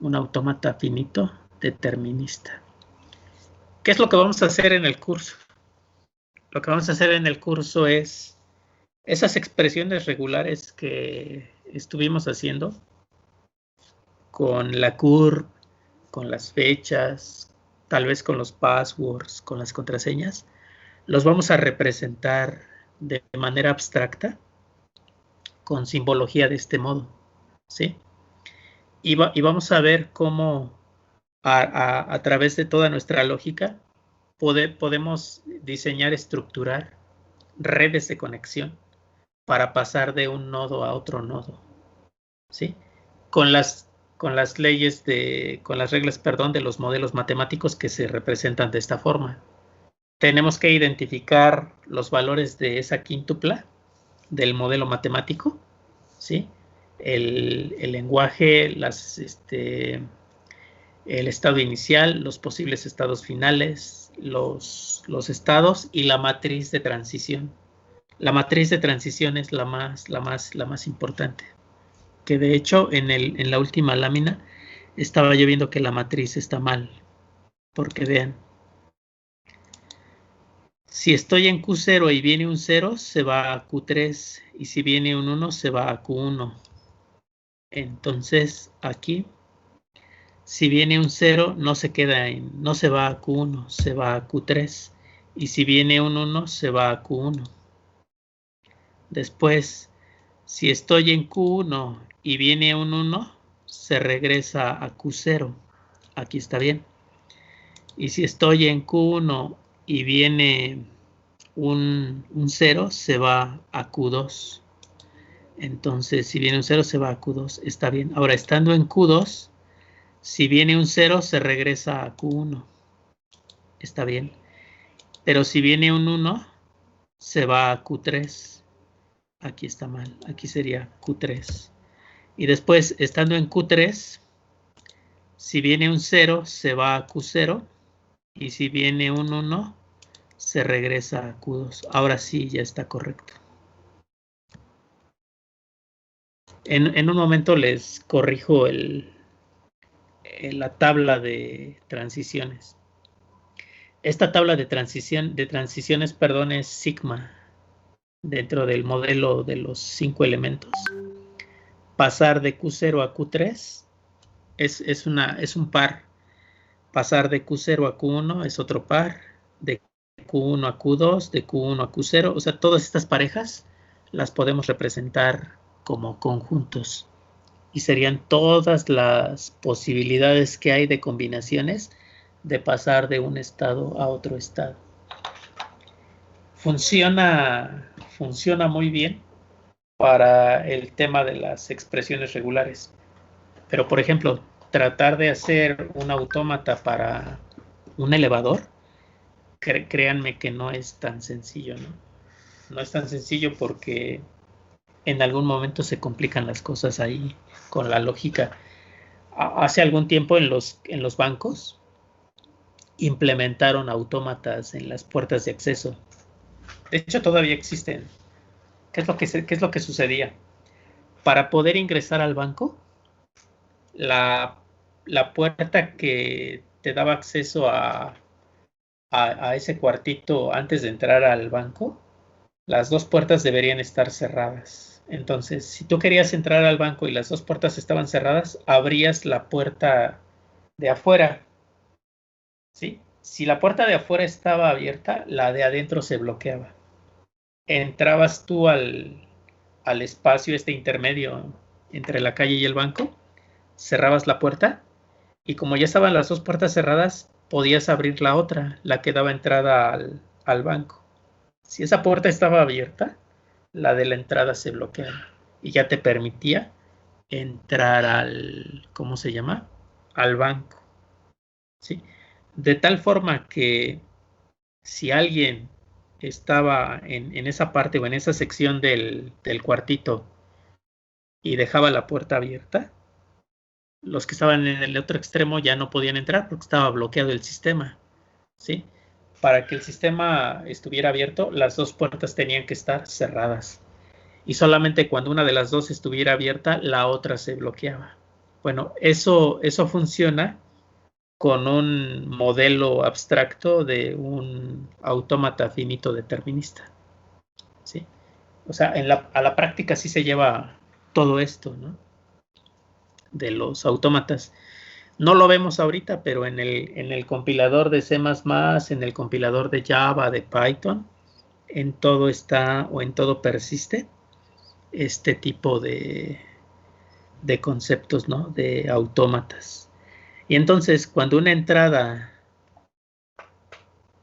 un autómata finito determinista. ¿Qué es lo que vamos a hacer en el curso? Lo que vamos a hacer en el curso es esas expresiones regulares que estuvimos haciendo con la curve, con las fechas, tal vez con los passwords, con las contraseñas, los vamos a representar de manera abstracta con simbología de este modo, ¿sí? Y vamos a ver cómo a través de toda nuestra lógica podemos diseñar, estructurar redes de conexión para pasar de un nodo a otro nodo, ¿sí? Con las leyes con las reglas, perdón, de los modelos matemáticos que se representan de esta forma. Tenemos que identificar los valores de esa quíntupla del modelo matemático, ¿sí? El lenguaje, el estado inicial, los posibles estados finales, los estados y la matriz de transición. La matriz de transición es la más importante. Que de hecho en la última lámina estaba yo viendo que la matriz está mal. Porque vean, si estoy en Q0 y viene un 0, se va a Q3. Y si viene un 1, se va a Q1. Entonces aquí, si viene un 0, no se va a Q1, se va a Q3. Y si viene un 1, se va a Q1. Después, si estoy en Q1 y viene un 1, se regresa a Q0. Aquí está bien. Y si estoy en Q1 y viene un 0, se va a Q2. Entonces, si viene un 0, se va a Q2. Está bien. Ahora, estando en Q2, si viene un 0, se regresa a Q1. Está bien. Pero si viene un 1, se va a Q3. Aquí está mal. Aquí sería Q3. Y después, estando en Q3, si viene un 0, se va a Q0. Y si viene un 1, se regresa a Q2. Ahora sí, ya está correcto. En un momento les corrijo la tabla de transiciones. Esta tabla de transiciones, perdón, es sigma dentro del modelo de los 5 elementos. Pasar de Q0 a Q3 es un par. Pasar de Q0 a Q1 es otro par. De Q1 a Q2, de Q1 a Q0. O sea, todas estas parejas las podemos representar como conjuntos. Y serían todas las posibilidades que hay de combinaciones de pasar de un estado a otro estado. Funciona muy bien para el tema de las expresiones regulares. Pero, por ejemplo, tratar de hacer un autómata para un elevador, créanme que no es tan sencillo, ¿no? No es tan sencillo porque en algún momento se complican las cosas ahí con la lógica. Hace algún tiempo en los bancos implementaron autómatas en las puertas de acceso. De hecho, todavía existen. ¿Qué es lo que sucedía? Para poder ingresar al banco, la puerta que te daba acceso a ese cuartito antes de entrar al banco, las dos puertas deberían estar cerradas. Entonces, si tú querías entrar al banco y las dos puertas estaban cerradas, abrías la puerta de afuera, ¿sí? Si la puerta de afuera estaba abierta, la de adentro se bloqueaba. Entrabas tú al espacio intermedio entre la calle y el banco, cerrabas la puerta y como ya estaban las dos puertas cerradas, podías abrir la otra, la que daba entrada al banco. Si esa puerta estaba abierta, la de la entrada se bloqueaba y ya te permitía entrar ¿cómo se llama? Al banco. ¿Sí? De tal forma que si alguien estaba en esa parte o en esa sección del cuartito y dejaba la puerta abierta, los que estaban en el otro extremo ya no podían entrar porque estaba bloqueado el sistema, ¿sí? Para que el sistema estuviera abierto, las dos puertas tenían que estar cerradas. Y solamente cuando una de las dos estuviera abierta, la otra se bloqueaba. Bueno, eso funciona con un modelo abstracto de un autómata finito determinista, ¿sí? O sea, a la práctica sí se lleva todo esto, ¿no? De los autómatas. No lo vemos ahorita, pero en el compilador de C++, en el compilador de Java, de Python, en todo está o en todo persiste este tipo de conceptos, ¿no? De autómatas. Y entonces, cuando una entrada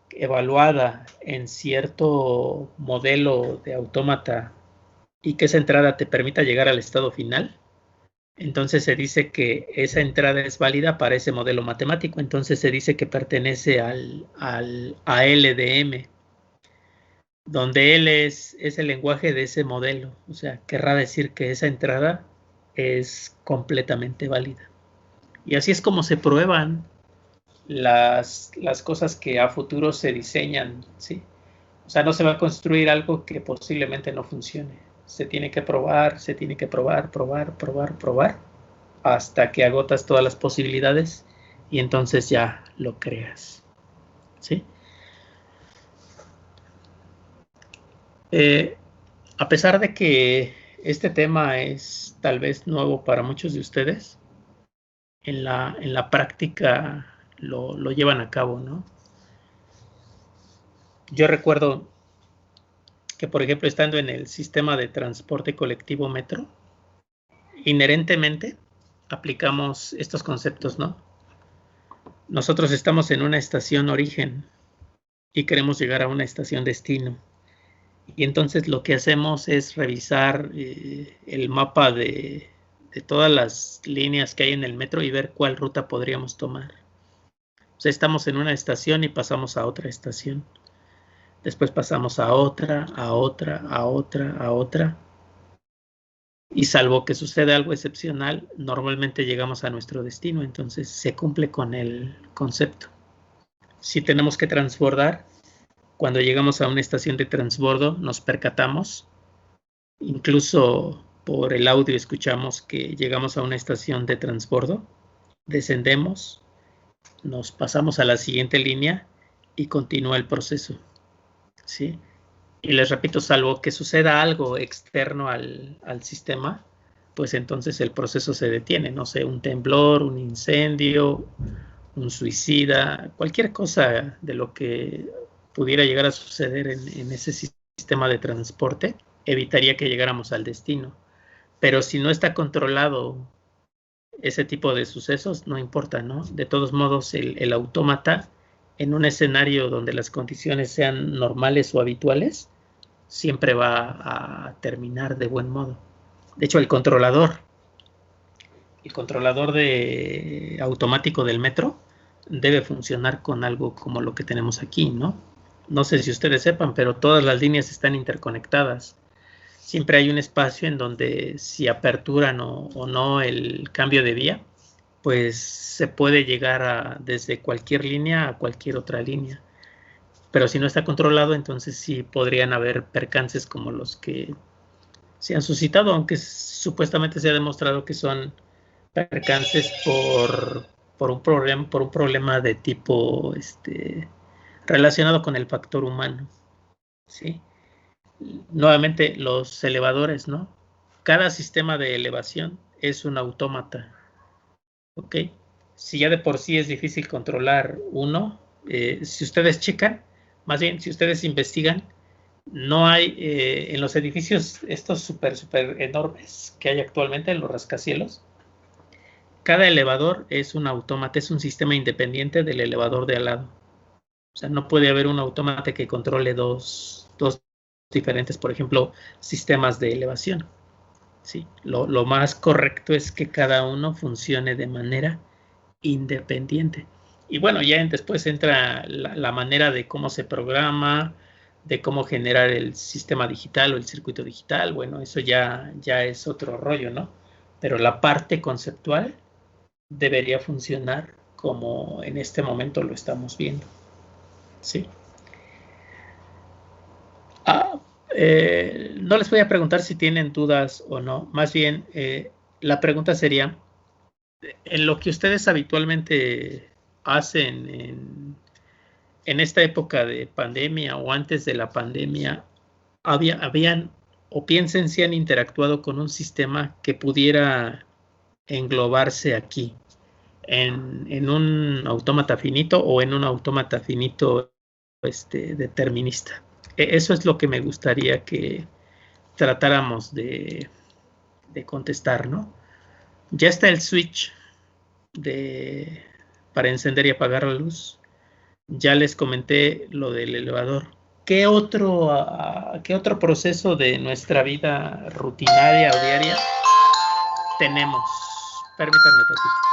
evaluada en cierto modelo de autómata y que esa entrada te permita llegar al estado final, entonces se dice que esa entrada es válida para ese modelo matemático. Entonces se dice que pertenece a LDM, donde L es el lenguaje de ese modelo. O sea, querrá decir que esa entrada es completamente válida. Y así es como se prueban las cosas que a futuro se diseñan, ¿sí? O sea, no se va a construir algo que posiblemente no funcione. Se tiene que probar, probar, hasta que agotas todas las posibilidades y entonces ya lo creas, ¿sí? A pesar de que este tema es tal vez nuevo para muchos de ustedes, en la práctica lo llevan a cabo, ¿no? Yo recuerdo que, por ejemplo, estando en el sistema de transporte colectivo metro, inherentemente aplicamos estos conceptos, ¿no? Nosotros estamos en una estación origen y queremos llegar a una estación destino. Y entonces lo que hacemos es revisar el mapa de todas las líneas que hay en el metro y ver cuál ruta podríamos tomar. O sea, estamos en una estación y pasamos a otra estación. Después pasamos a otra, a otra, a otra, a otra. Y salvo que suceda algo excepcional, normalmente llegamos a nuestro destino. Entonces se cumple con el concepto. Si tenemos que transbordar, cuando llegamos a una estación de transbordo, nos percatamos. Incluso por el audio escuchamos que llegamos a una estación de transbordo, descendemos, nos pasamos a la siguiente línea y continúa el proceso, ¿sí? Y les repito, salvo que suceda algo externo al sistema, pues entonces el proceso se detiene. No sé, un temblor, un incendio, un suicida, cualquier cosa de lo que pudiera llegar a suceder en ese sistema de transporte evitaría que llegáramos al destino. Pero si no está controlado ese tipo de sucesos, no importa, ¿no? De todos modos, el autómata en un escenario donde las condiciones sean normales o habituales, siempre va a terminar de buen modo. De hecho, el controlador automático del metro debe funcionar con algo como lo que tenemos aquí, ¿no? No sé si ustedes sepan, pero todas las líneas están interconectadas. Siempre hay un espacio en donde si aperturan o no el cambio de vía, pues se puede llegar desde cualquier línea a cualquier otra línea. Pero si no está controlado, entonces sí podrían haber percances como los que se han suscitado, aunque supuestamente se ha demostrado que son percances por un problema de tipo relacionado con el factor humano, ¿sí? Nuevamente, los elevadores, ¿no? Cada sistema de elevación es un autómata, ¿ok? Si ya de por sí es difícil controlar uno, si ustedes checan, más bien, si ustedes investigan, no hay en los edificios estos súper enormes que hay actualmente en los rascacielos, cada elevador es un autómata, es un sistema independiente del elevador de al lado. O sea, no puede haber un autómata que controle dos diferentes, por ejemplo, sistemas de elevación, ¿sí? Lo más correcto es que cada uno funcione de manera independiente. Y bueno, ya después entra la manera de cómo se programa, de cómo generar el sistema digital o el circuito digital. Bueno, eso ya es otro rollo, ¿no? Pero la parte conceptual debería funcionar como en este momento lo estamos viendo. ¿Sí? No les voy a preguntar si tienen dudas o no. Más bien, la pregunta sería, en lo que ustedes habitualmente hacen en esta época de pandemia o antes de la pandemia, habían o piensen si han interactuado con un sistema que pudiera englobarse aquí, en un autómata finito o en un autómata finito determinista. Eso es lo que me gustaría que tratáramos de contestar, ¿no? Ya está el switch para encender y apagar la luz. Ya les comenté lo del elevador. ¿Qué otro proceso de nuestra vida rutinaria o diaria tenemos? Permítanme tantito.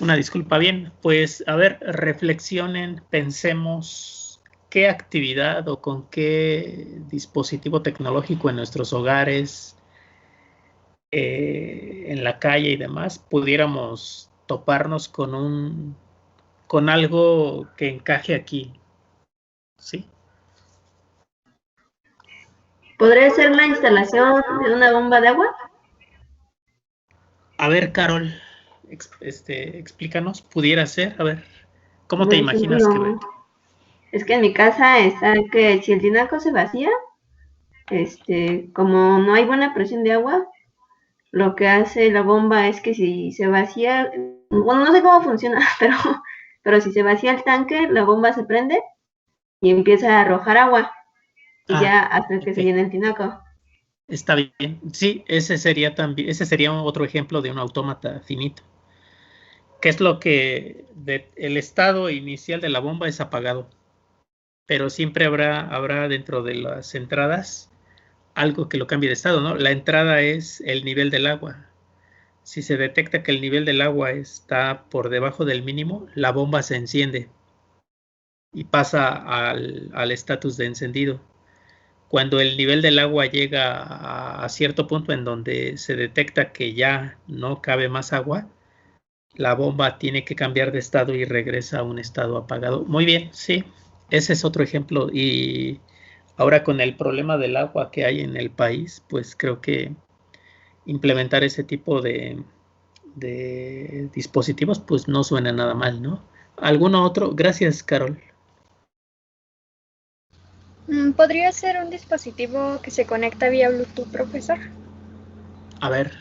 Una disculpa, bien, pues a ver, reflexionen, pensemos qué actividad o con qué dispositivo tecnológico en nuestros hogares, en la calle y demás, pudiéramos toparnos con algo que encaje aquí, ¿sí? ¿Podría ser la instalación de una bomba de agua? A ver, Carol, explícanos, pudiera ser, a ver, ¿cómo te Por imaginas que ve? ejemplo, es que en mi casa está que si el tinaco se vacía, como no hay buena presión de agua, lo que hace la bomba es que si se vacía, bueno, no sé cómo funciona, pero si se vacía el tanque, la bomba se prende y empieza a arrojar agua y ya hasta que se llene el tinaco. Está bien. Sí, ese sería otro ejemplo de un autómata finito. ¿Qué es lo que el estado inicial de la bomba es apagado? Pero siempre habrá dentro de las entradas algo que lo cambie de estado, ¿no? La entrada es el nivel del agua. Si se detecta que el nivel del agua está por debajo del mínimo, la bomba se enciende y pasa al estatus de encendido. Cuando el nivel del agua llega a cierto punto en donde se detecta que ya no cabe más agua, la bomba tiene que cambiar de estado y regresa a un estado apagado. Muy bien, sí, ese es otro ejemplo. Y ahora con el problema del agua que hay en el país, pues creo que implementar ese tipo de dispositivos, pues no suena nada mal, ¿no? ¿Alguno otro? Gracias, Carol. ¿Podría ser un dispositivo que se conecta vía Bluetooth, profesor? A ver.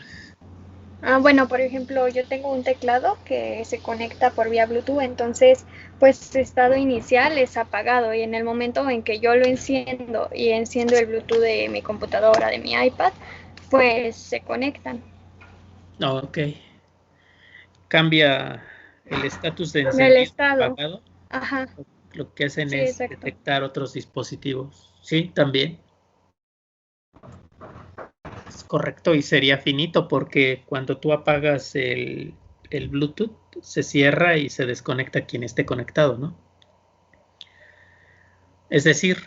Bueno, por ejemplo, yo tengo un teclado que se conecta por vía Bluetooth, entonces, pues su estado inicial es apagado y en el momento en que yo lo enciendo y enciendo el Bluetooth de mi computadora, de mi iPad, pues se conectan. Ok. Cambia el estatus de El encendido estado. apagado. Ajá. Lo que hacen Sí, es exacto. detectar otros dispositivos. Sí, también. Es correcto y sería finito porque cuando tú apagas el Bluetooth, se cierra y se desconecta quien esté conectado, ¿no? Es decir,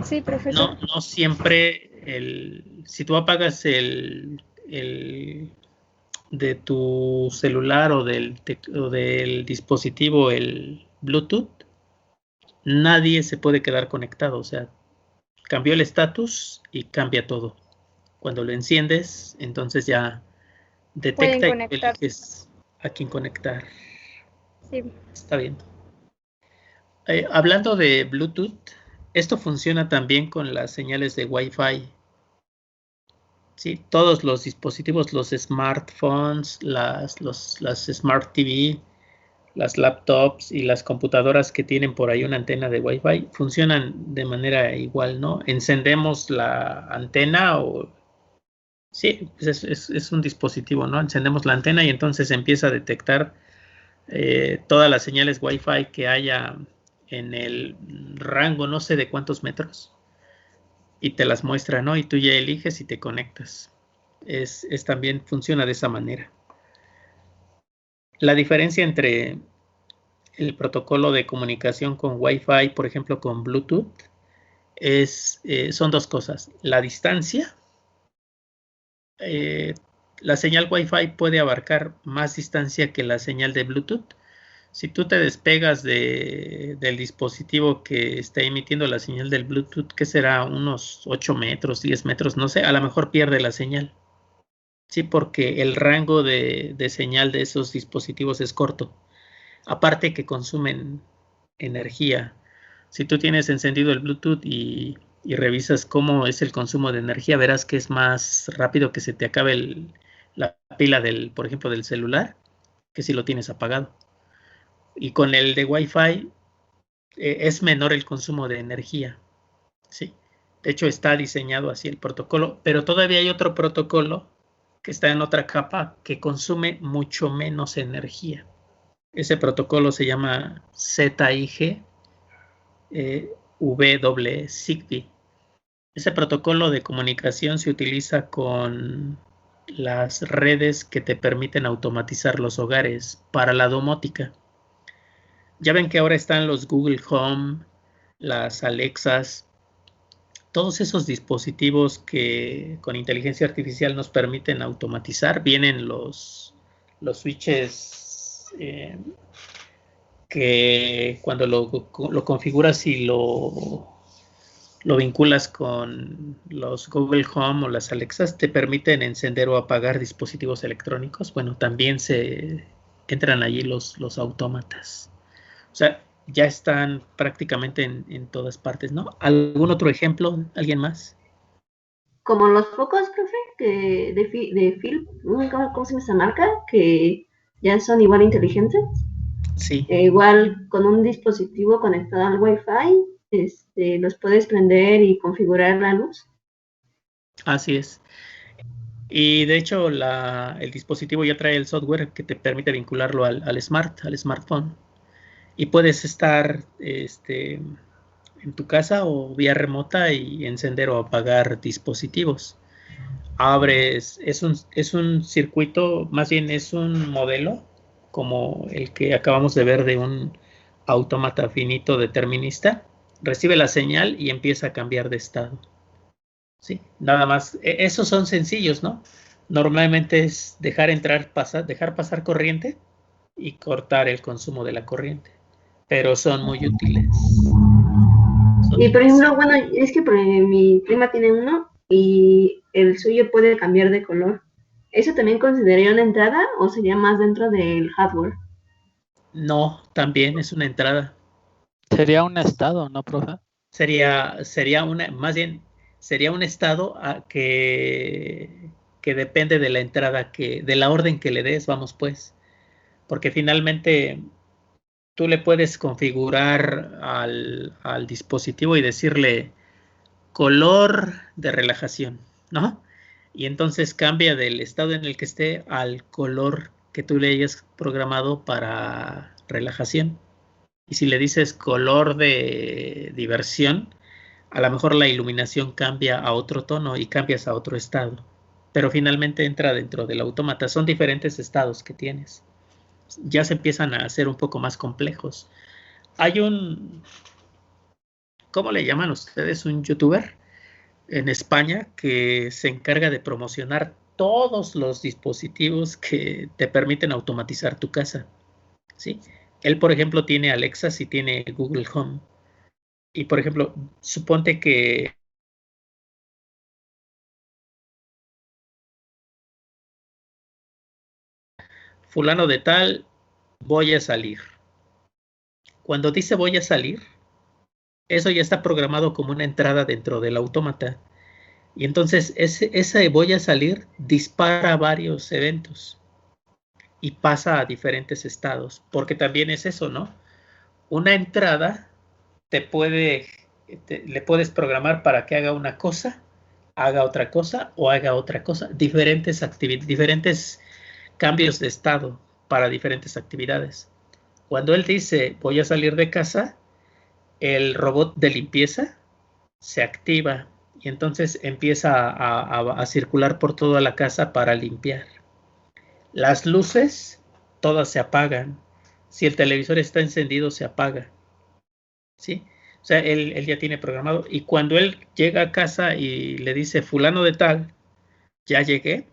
Sí, profesor. no siempre si tú apagas de tu celular o del dispositivo el Bluetooth, nadie se puede quedar conectado. O sea, cambió el estatus y cambia todo. Cuando lo enciendes, entonces ya detecta y conectarse. eliges a quién conectar. Sí. Está bien. Hablando de Bluetooth, esto funciona también con las señales de Wi-Fi. Sí, todos los dispositivos, los smartphones, las Smart TV, las laptops y las computadoras que tienen por ahí una antena de Wi-Fi funcionan de manera igual, ¿no? Encendemos la antena o... Sí, pues es un dispositivo, ¿no? Encendemos la antena y entonces empieza a detectar todas las señales Wi-Fi que haya en el rango, no sé de cuántos metros, y te las muestra, ¿no? Y tú ya eliges y te conectas. También funciona de esa manera. La diferencia entre el protocolo de comunicación con Wi-Fi, por ejemplo, con Bluetooth, son dos cosas. La distancia. La señal Wi-Fi puede abarcar más distancia que la señal de Bluetooth. Si tú te despegas del dispositivo que está emitiendo la señal del Bluetooth, que será unos 8 metros, 10 metros, no sé, a lo mejor pierde la señal. Sí, porque el rango de señal de esos dispositivos es corto. Aparte que consumen energía. Si tú tienes encendido el Bluetooth y revisas cómo es el consumo de energía, verás que es más rápido que se te acabe la pila por ejemplo, del celular, que si lo tienes apagado. Y con el de Wi-Fi es menor el consumo de energía. ¿Sí? De hecho, está diseñado así el protocolo, pero todavía hay otro protocolo que está en otra capa que consume mucho menos energía. Ese protocolo se llama ZIG Zigbee. Ese protocolo de comunicación se utiliza con las redes que te permiten automatizar los hogares para la domótica. Ya ven que ahora están los Google Home, las Alexas, todos esos dispositivos que con inteligencia artificial nos permiten automatizar. Vienen los switches que cuando lo configuras y lo vinculas con los Google Home o las Alexas, te permiten encender o apagar dispositivos electrónicos. Bueno, también se entran allí los autómatas. O sea, ya están prácticamente en todas partes, ¿no? ¿Algún otro ejemplo? ¿Alguien más? Como los focos, profe, que de Philips, ¿cómo se llama esa marca? Que ya son igual inteligentes. Sí. Igual con un dispositivo conectado al Wi-Fi, los puedes prender y configurar la luz. Así es. Y de hecho el dispositivo ya trae el software que te permite vincularlo al smartphone. Y puedes estar en tu casa o vía remota y encender o apagar dispositivos. Abres, es un circuito, más bien es un modelo como el que acabamos de ver de un autómata finito determinista. Recibe la señal y empieza a cambiar de estado. Sí, nada más. Esos son sencillos, ¿no? Normalmente es dejar pasar corriente y cortar el consumo de la corriente. Pero son muy útiles. Y por ejemplo, bueno, es que mi prima tiene uno y el suyo puede cambiar de color. ¿Eso también consideraría una entrada o sería más dentro del hardware? No, también es una entrada. Sería un estado, ¿no, profe? Más bien, sería un estado que depende de la entrada, de la orden que le des, vamos pues. Porque finalmente tú le puedes configurar al dispositivo y decirle color de relajación, ¿no? Y entonces cambia del estado en el que esté al color que tú le hayas programado para relajación. Y si le dices color de diversión, a lo mejor la iluminación cambia a otro tono y cambias a otro estado. pero finalmente entra dentro del autómata. Son diferentes estados que tienes. Ya se empiezan a hacer un poco más complejos. Hay un, ¿cómo le llaman ustedes? Un youtuber en España que se encarga de promocionar todos los dispositivos que te permiten automatizar tu casa, ¿sí? Él, por ejemplo, tiene Alexa y tiene Google Home. Y, por ejemplo, suponte que fulano de tal, voy a salir. Cuando dice voy a salir, eso ya está programado como una entrada dentro del autómata. Y entonces ese voy a salir dispara varios eventos y pasa a diferentes estados, porque también es eso, ¿no? Una entrada le puedes programar para que haga una cosa, haga otra cosa o haga otra cosa, diferentes cambios de estado para diferentes actividades. Cuando él dice voy a salir de casa, el robot de limpieza se activa y entonces empieza a circular por toda la casa para limpiar. Las luces todas se apagan. Si el televisor está encendido, se apaga. ¿Sí? O sea, él ya tiene programado. Y cuando él llega a casa y le dice fulano de tal, ya llegué,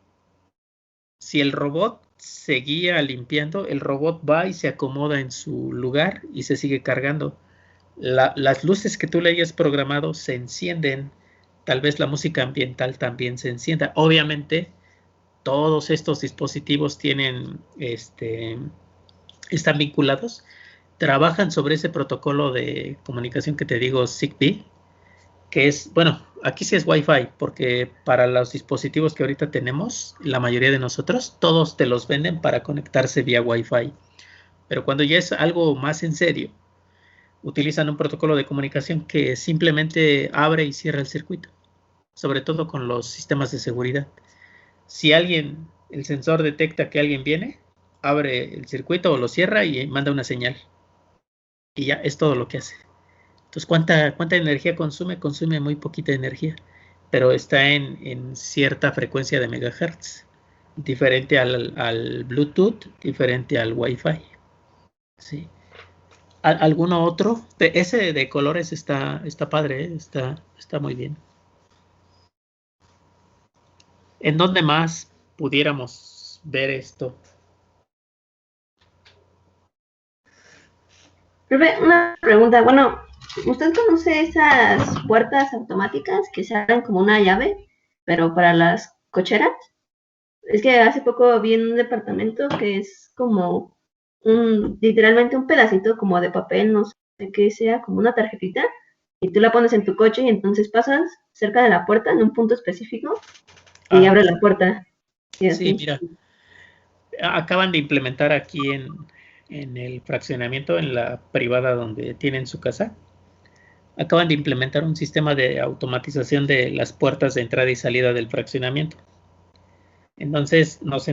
si el robot seguía limpiando, el robot va y se acomoda en su lugar y se sigue cargando. Las luces que tú le hayas programado se encienden. Tal vez la música ambiental también se encienda. Obviamente, todos estos dispositivos están vinculados, trabajan sobre ese protocolo de comunicación que te digo, Zigbee, que es, bueno, aquí sí es Wi-Fi, porque para los dispositivos que ahorita tenemos, la mayoría de nosotros, todos te los venden para conectarse vía Wi-Fi. Pero cuando ya es algo más en serio, utilizan un protocolo de comunicación que simplemente abre y cierra el circuito, sobre todo con los sistemas de seguridad. Si el sensor detecta que alguien viene, abre el circuito o lo cierra y manda una señal. Y ya es todo lo que hace. Entonces, ¿cuánta energía consume? Consume muy poquita energía, pero está en cierta frecuencia de megahertz, diferente al Bluetooth, diferente al Wi-Fi. ¿Sí? ¿Alguno otro? Ese de colores está padre, está muy bien. ¿En dónde más pudiéramos ver esto? Profe, una pregunta. Bueno, ¿usted conoce esas puertas automáticas que se abren como una llave, pero para las cocheras? Es que hace poco vi en un departamento que es como literalmente un pedacito como de papel, no sé qué sea, como una tarjetita, y tú la pones en tu coche y entonces pasas cerca de la puerta en un punto específico y abre la puerta. Y así. Sí, mira, acaban de implementar aquí en el fraccionamiento, en la privada donde tienen su casa, acaban de implementar un sistema de automatización de las puertas de entrada y salida del fraccionamiento. Entonces nos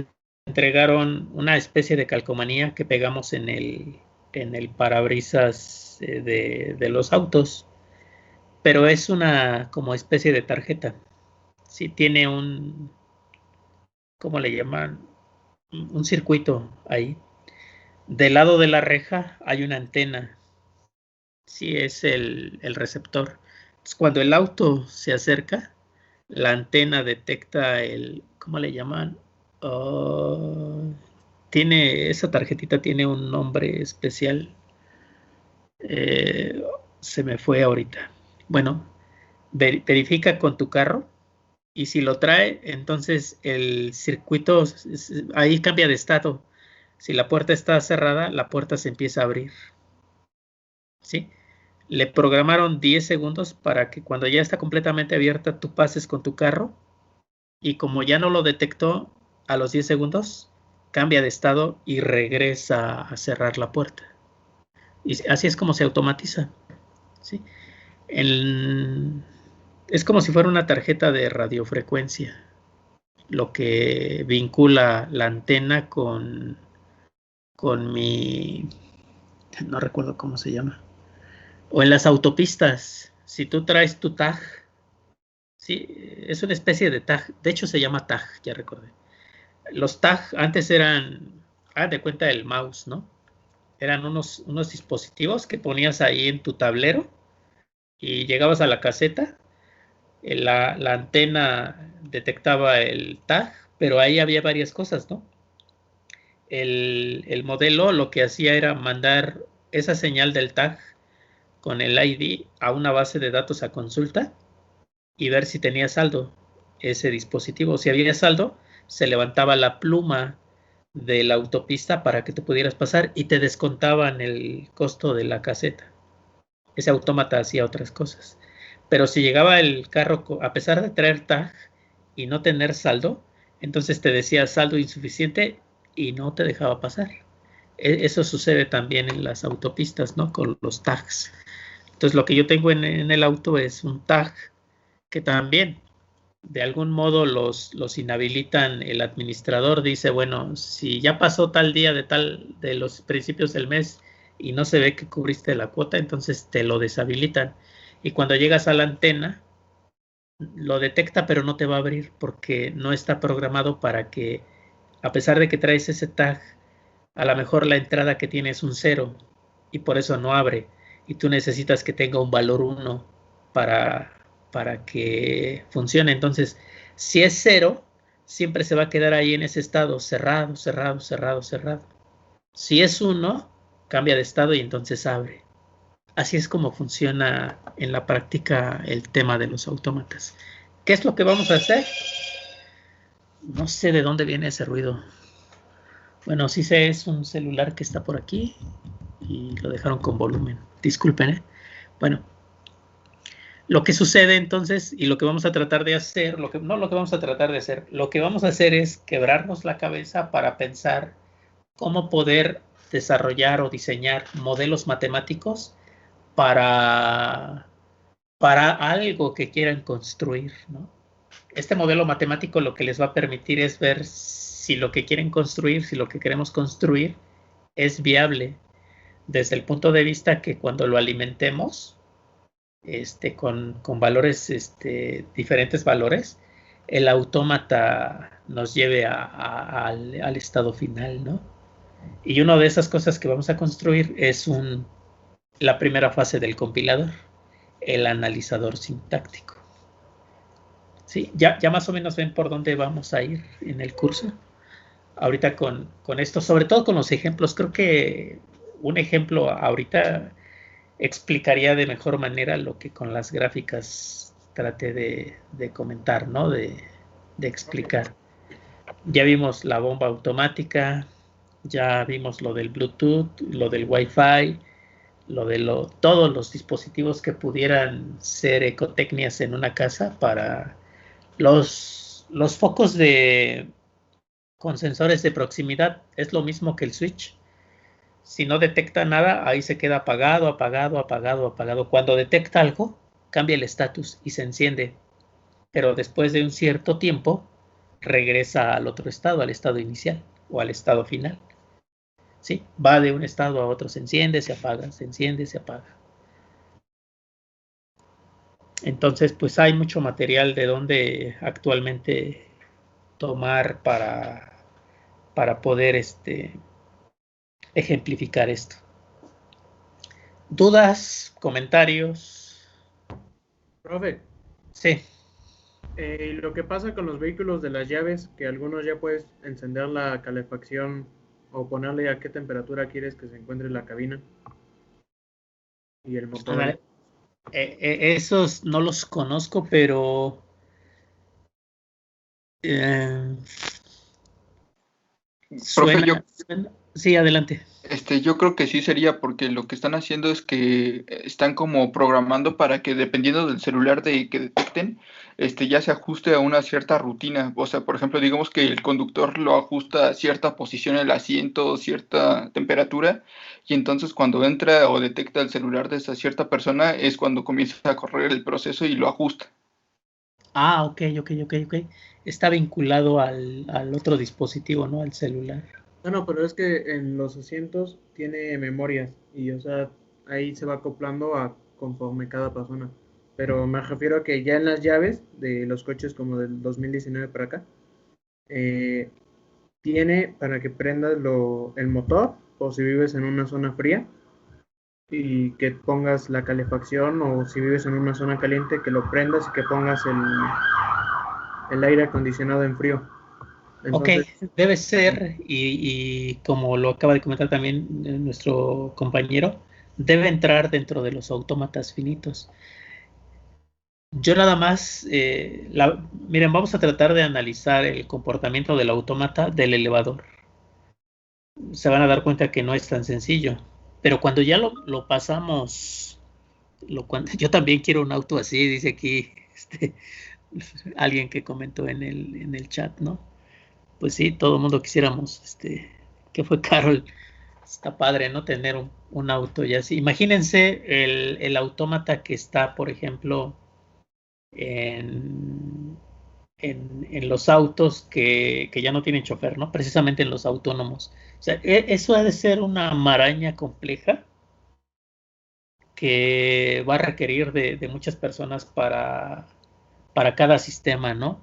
entregaron una especie de calcomanía que pegamos en el parabrisas de los autos, pero es una como especie de tarjeta. Sí, tiene ¿cómo le llaman? Un circuito ahí. Del lado de la reja hay una antena. Sí, es el receptor. Entonces, cuando el auto se acerca, la antena detecta ¿cómo le llaman? Esa tarjetita tiene un nombre especial. Se me fue ahorita. Bueno, verifica con tu carro y si lo trae, entonces el circuito ahí cambia de estado. Si la puerta está cerrada, la puerta se empieza a abrir. ¿Sí? Le programaron 10 segundos para que cuando ya está completamente abierta tú pases con tu carro y como ya no lo detectó a los 10 segundos, cambia de estado y regresa a cerrar la puerta. Y así es como se automatiza. ¿Sí? Es como si fuera una tarjeta de radiofrecuencia, lo que vincula la antena con no recuerdo cómo se llama. O en las autopistas, si tú traes tu tag, Sí, es una especie de tag. De hecho, se llama tag, ya recordé. Los tag antes eran, de cuenta del mouse, ¿no? Eran unos dispositivos que ponías ahí en tu tablero y llegabas a la caseta, la antena detectaba el tag, pero ahí había varias cosas, ¿no? El modelo lo que hacía era mandar esa señal del tag con el ID a una base de datos a consulta y ver si tenía saldo ese dispositivo. Si había saldo, se levantaba la pluma de la autopista para que te pudieras pasar y te descontaban el costo de la caseta. Ese autómata hacía otras cosas. Pero si llegaba el carro, a pesar de traer tag y no tener saldo, entonces te decía saldo insuficiente y no te dejaba pasar. Eso sucede también en las autopistas, ¿no? Con los tags. Entonces lo que yo tengo en el auto es un tag que también de algún modo los inhabilitan. El administrador dice, bueno, si ya pasó tal día de los principios del mes y no se ve que cubriste la cuota, entonces te lo deshabilitan. Y cuando llegas a la antena, lo detecta, pero no te va a abrir porque no está programado para que, a pesar de que traes ese tag, a lo mejor la entrada que tiene es un 0 y por eso no abre. Y tú necesitas que tenga un valor 1 para que funcione. Entonces, si es 0, siempre se va a quedar ahí en ese estado, cerrado, cerrado, cerrado, cerrado. Si es 1, cambia de estado y entonces abre. Así es como funciona en la práctica el tema de los autómatas. ¿Qué es lo que vamos a hacer? No sé de dónde viene ese ruido. Bueno, sí sé, es un celular que está por aquí y lo dejaron con volumen. Disculpen, ¿eh? Bueno, lo que sucede entonces y lo que vamos a tratar de hacer, lo que vamos a hacer es quebrarnos la cabeza para pensar cómo poder desarrollar o diseñar modelos matemáticos para algo que quieran construir, ¿no? Este modelo matemático lo que les va a permitir es ver si lo que quieren construir, si lo que queremos construir es viable desde el punto de vista que cuando lo alimentemos con valores, diferentes valores, el autómata nos lleve al estado final, ¿no? Y una de esas cosas que vamos a construir es la primera fase del compilador, el analizador sintáctico. ¿Sí? Ya más o menos ven por dónde vamos a ir en el curso. Ahorita con esto, sobre todo con los ejemplos, creo que un ejemplo ahorita explicaría de mejor manera lo que con las gráficas traté de comentar, ¿no? De explicar. Ya vimos la bomba automática, ya vimos lo del Bluetooth, lo del Wi-Fi, todos los dispositivos que pudieran ser ecotecnias en una casa para los focos con sensores de proximidad. Es lo mismo que el switch. Si no detecta nada, ahí se queda apagado, apagado, apagado, apagado. Cuando detecta algo, cambia el estatus y se enciende. Pero después de un cierto tiempo, regresa al otro estado, al estado inicial o al estado final. ¿Sí? Va de un estado a otro, se enciende, se apaga, se enciende, se apaga. Entonces, pues hay mucho material de donde actualmente tomar para poder ejemplificar esto. ¿Dudas? ¿Comentarios? Profe, Sí. lo que pasa con los vehículos de las llaves, que algunos ya puedes encender la calefacción o ponerle a qué temperatura quieres que se encuentre la cabina y el motor. Esos no los conozco, pero Profe, sí, adelante. yo creo que sí sería porque lo que están haciendo es que están como programando para que dependiendo del celular que detecten, ya se ajuste a una cierta rutina. O sea, por ejemplo, digamos que el conductor lo ajusta a cierta posición en el asiento, cierta temperatura, y entonces cuando entra o detecta el celular de esa cierta persona es cuando comienza a correr el proceso y lo ajusta. Ah, ok. Está vinculado al otro dispositivo, ¿no? Al celular. No, pero es que en los asientos tiene memorias y, o sea, ahí se va acoplando a conforme cada persona. pero me refiero a que ya en las llaves de los coches como del 2019 para acá, tiene para que prendas el motor o si vives en una zona fría y que pongas la calefacción, o si vives en una zona caliente que lo prendas y que pongas el aire acondicionado en frío. Entonces, Ok, debe ser, y como lo acaba de comentar también nuestro compañero, debe entrar dentro de los autómatas finitos. Yo nada más, miren, vamos a tratar de analizar el comportamiento del autómata del elevador. Se van a dar cuenta que no es tan sencillo, pero cuando ya lo pasamos, yo también quiero un auto así, dice aquí alguien que comentó en el chat, ¿no? Pues sí, todo el mundo quisiéramos, que fue Carol, está padre, ¿no? Tener un auto ya así. Imagínense el autómata que está, por ejemplo, en los autos que ya no tienen chofer, ¿no? Precisamente en los autónomos. O sea, eso ha de ser una maraña compleja que va a requerir de muchas personas para cada sistema, ¿no?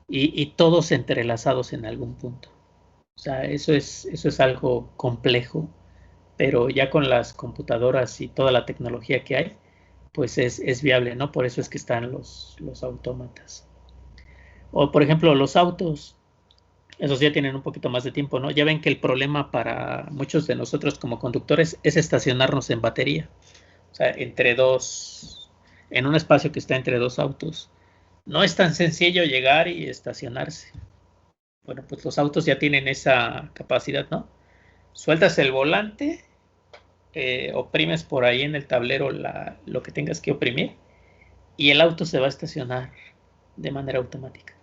Y todos entrelazados en algún punto. O sea, eso es algo complejo, pero ya con las computadoras y toda la tecnología que hay, pues es viable, ¿no? Por eso es que están los autómatas. O, por ejemplo, los autos, esos ya tienen un poquito más de tiempo, ¿no? Ya ven que el problema para muchos de nosotros como conductores es estacionarnos en batería. O sea, en un espacio que está entre dos autos. No es tan sencillo llegar y estacionarse. Bueno, pues los autos ya tienen esa capacidad, ¿no? Sueltas el volante, oprimes por ahí en el tablero lo que tengas que oprimir y el auto se va a estacionar de manera automática.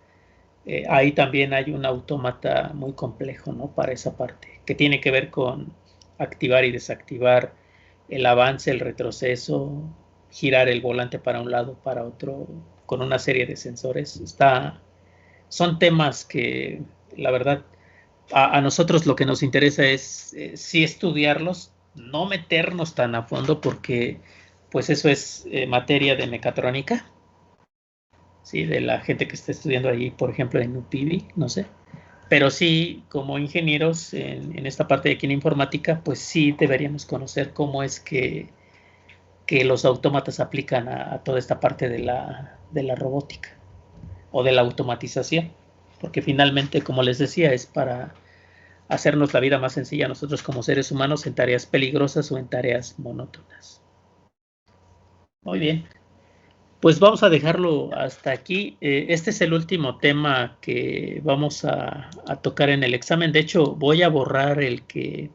Ahí también hay un autómata muy complejo, ¿no? Para esa parte, que tiene que ver con activar y desactivar el avance, el retroceso, girar el volante para un lado, para otro, con una serie de sensores. Son temas que, la verdad, a nosotros lo que nos interesa es sí estudiarlos, no meternos tan a fondo porque pues eso es materia de mecatrónica, ¿sí? De la gente que está estudiando ahí, por ejemplo, en UPIBI, no sé. Pero sí, como ingenieros en esta parte de aquí en informática, pues sí deberíamos conocer cómo es que los autómatas aplican a toda esta parte de la robótica o de la automatización. Porque finalmente, como les decía, es para hacernos la vida más sencilla a nosotros como seres humanos en tareas peligrosas o en tareas monótonas. Muy bien. Pues vamos a dejarlo hasta aquí. Este es el último tema que vamos a tocar en el examen. De hecho, voy a borrar el que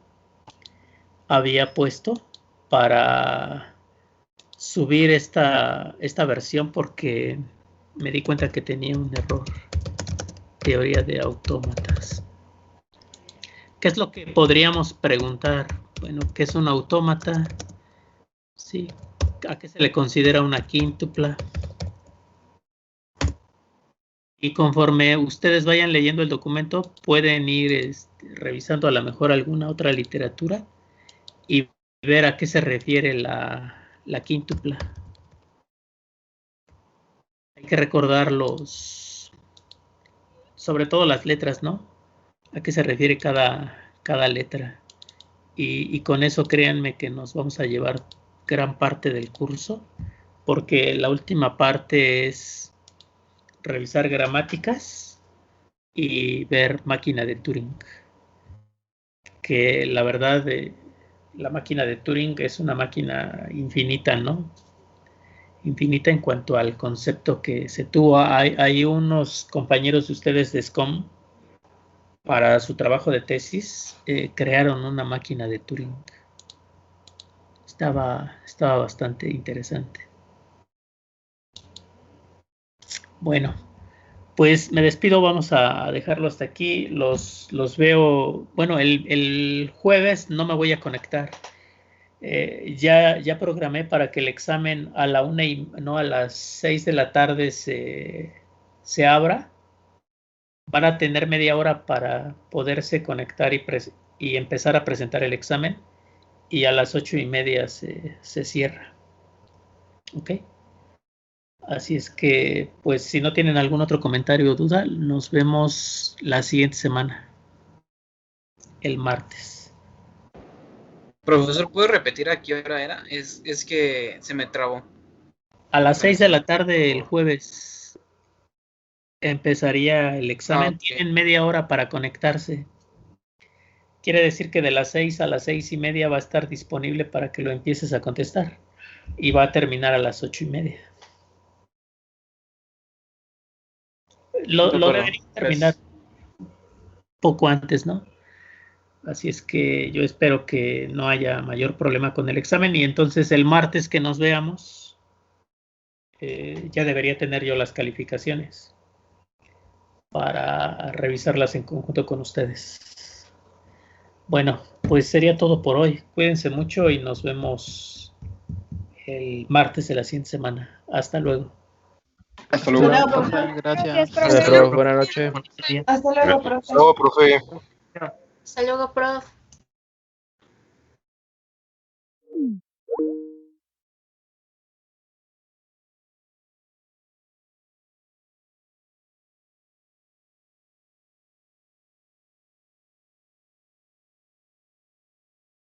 había puesto para subir esta versión porque me di cuenta que tenía un error. Teoría de autómatas. ¿Qué es lo que podríamos preguntar? Bueno, ¿qué es un autómata? Sí. ¿A qué se le considera una quíntupla? Y conforme ustedes vayan leyendo el documento, pueden ir revisando a lo mejor alguna otra literatura y ver a qué se refiere la quíntupla. Hay que recordar sobre todo las letras, ¿no? A qué se refiere cada letra. Y con eso créanme que nos vamos a llevar gran parte del curso, porque la última parte es revisar gramáticas y ver máquina de Turing, que la verdad la máquina de Turing es una máquina infinita, ¿no? Infinita en cuanto al concepto que se tuvo. Hay unos compañeros de ustedes de SCOM, para su trabajo de tesis, crearon una máquina de Turing. Estaba bastante interesante. Bueno, pues me despido, vamos a dejarlo hasta aquí. Los veo, bueno, el jueves no me voy a conectar. Ya programé para que el examen a la 1:00 no a las 6 de la tarde se abra. Van a tener media hora para poderse conectar y empezar a presentar el examen. Y a las 8:30 se cierra. ¿Ok? Así es que, pues, si no tienen algún otro comentario o duda, nos vemos la siguiente semana, el martes. Profesor, ¿puede repetir a qué hora era? Es que se me trabó. A las 6 de la tarde el jueves empezaría el examen. Ok. Tienen media hora para conectarse. Quiere decir que de las 6 a las 6:30 va a estar disponible para que lo empieces a contestar. Y va a terminar a las 8:30. Lo debería terminar poco antes, ¿no? Así es que yo espero que no haya mayor problema con el examen y entonces el martes que nos veamos ya debería tener yo las calificaciones para revisarlas en conjunto con ustedes. Bueno, pues sería todo por hoy. Cuídense mucho y nos vemos el martes de la siguiente semana. Hasta luego. Hasta luego. Hasta luego, profe. Gracias. Gracias, profe. Buenas noches. Hasta luego, profe. Hasta luego, profe. Hasta luego, prof.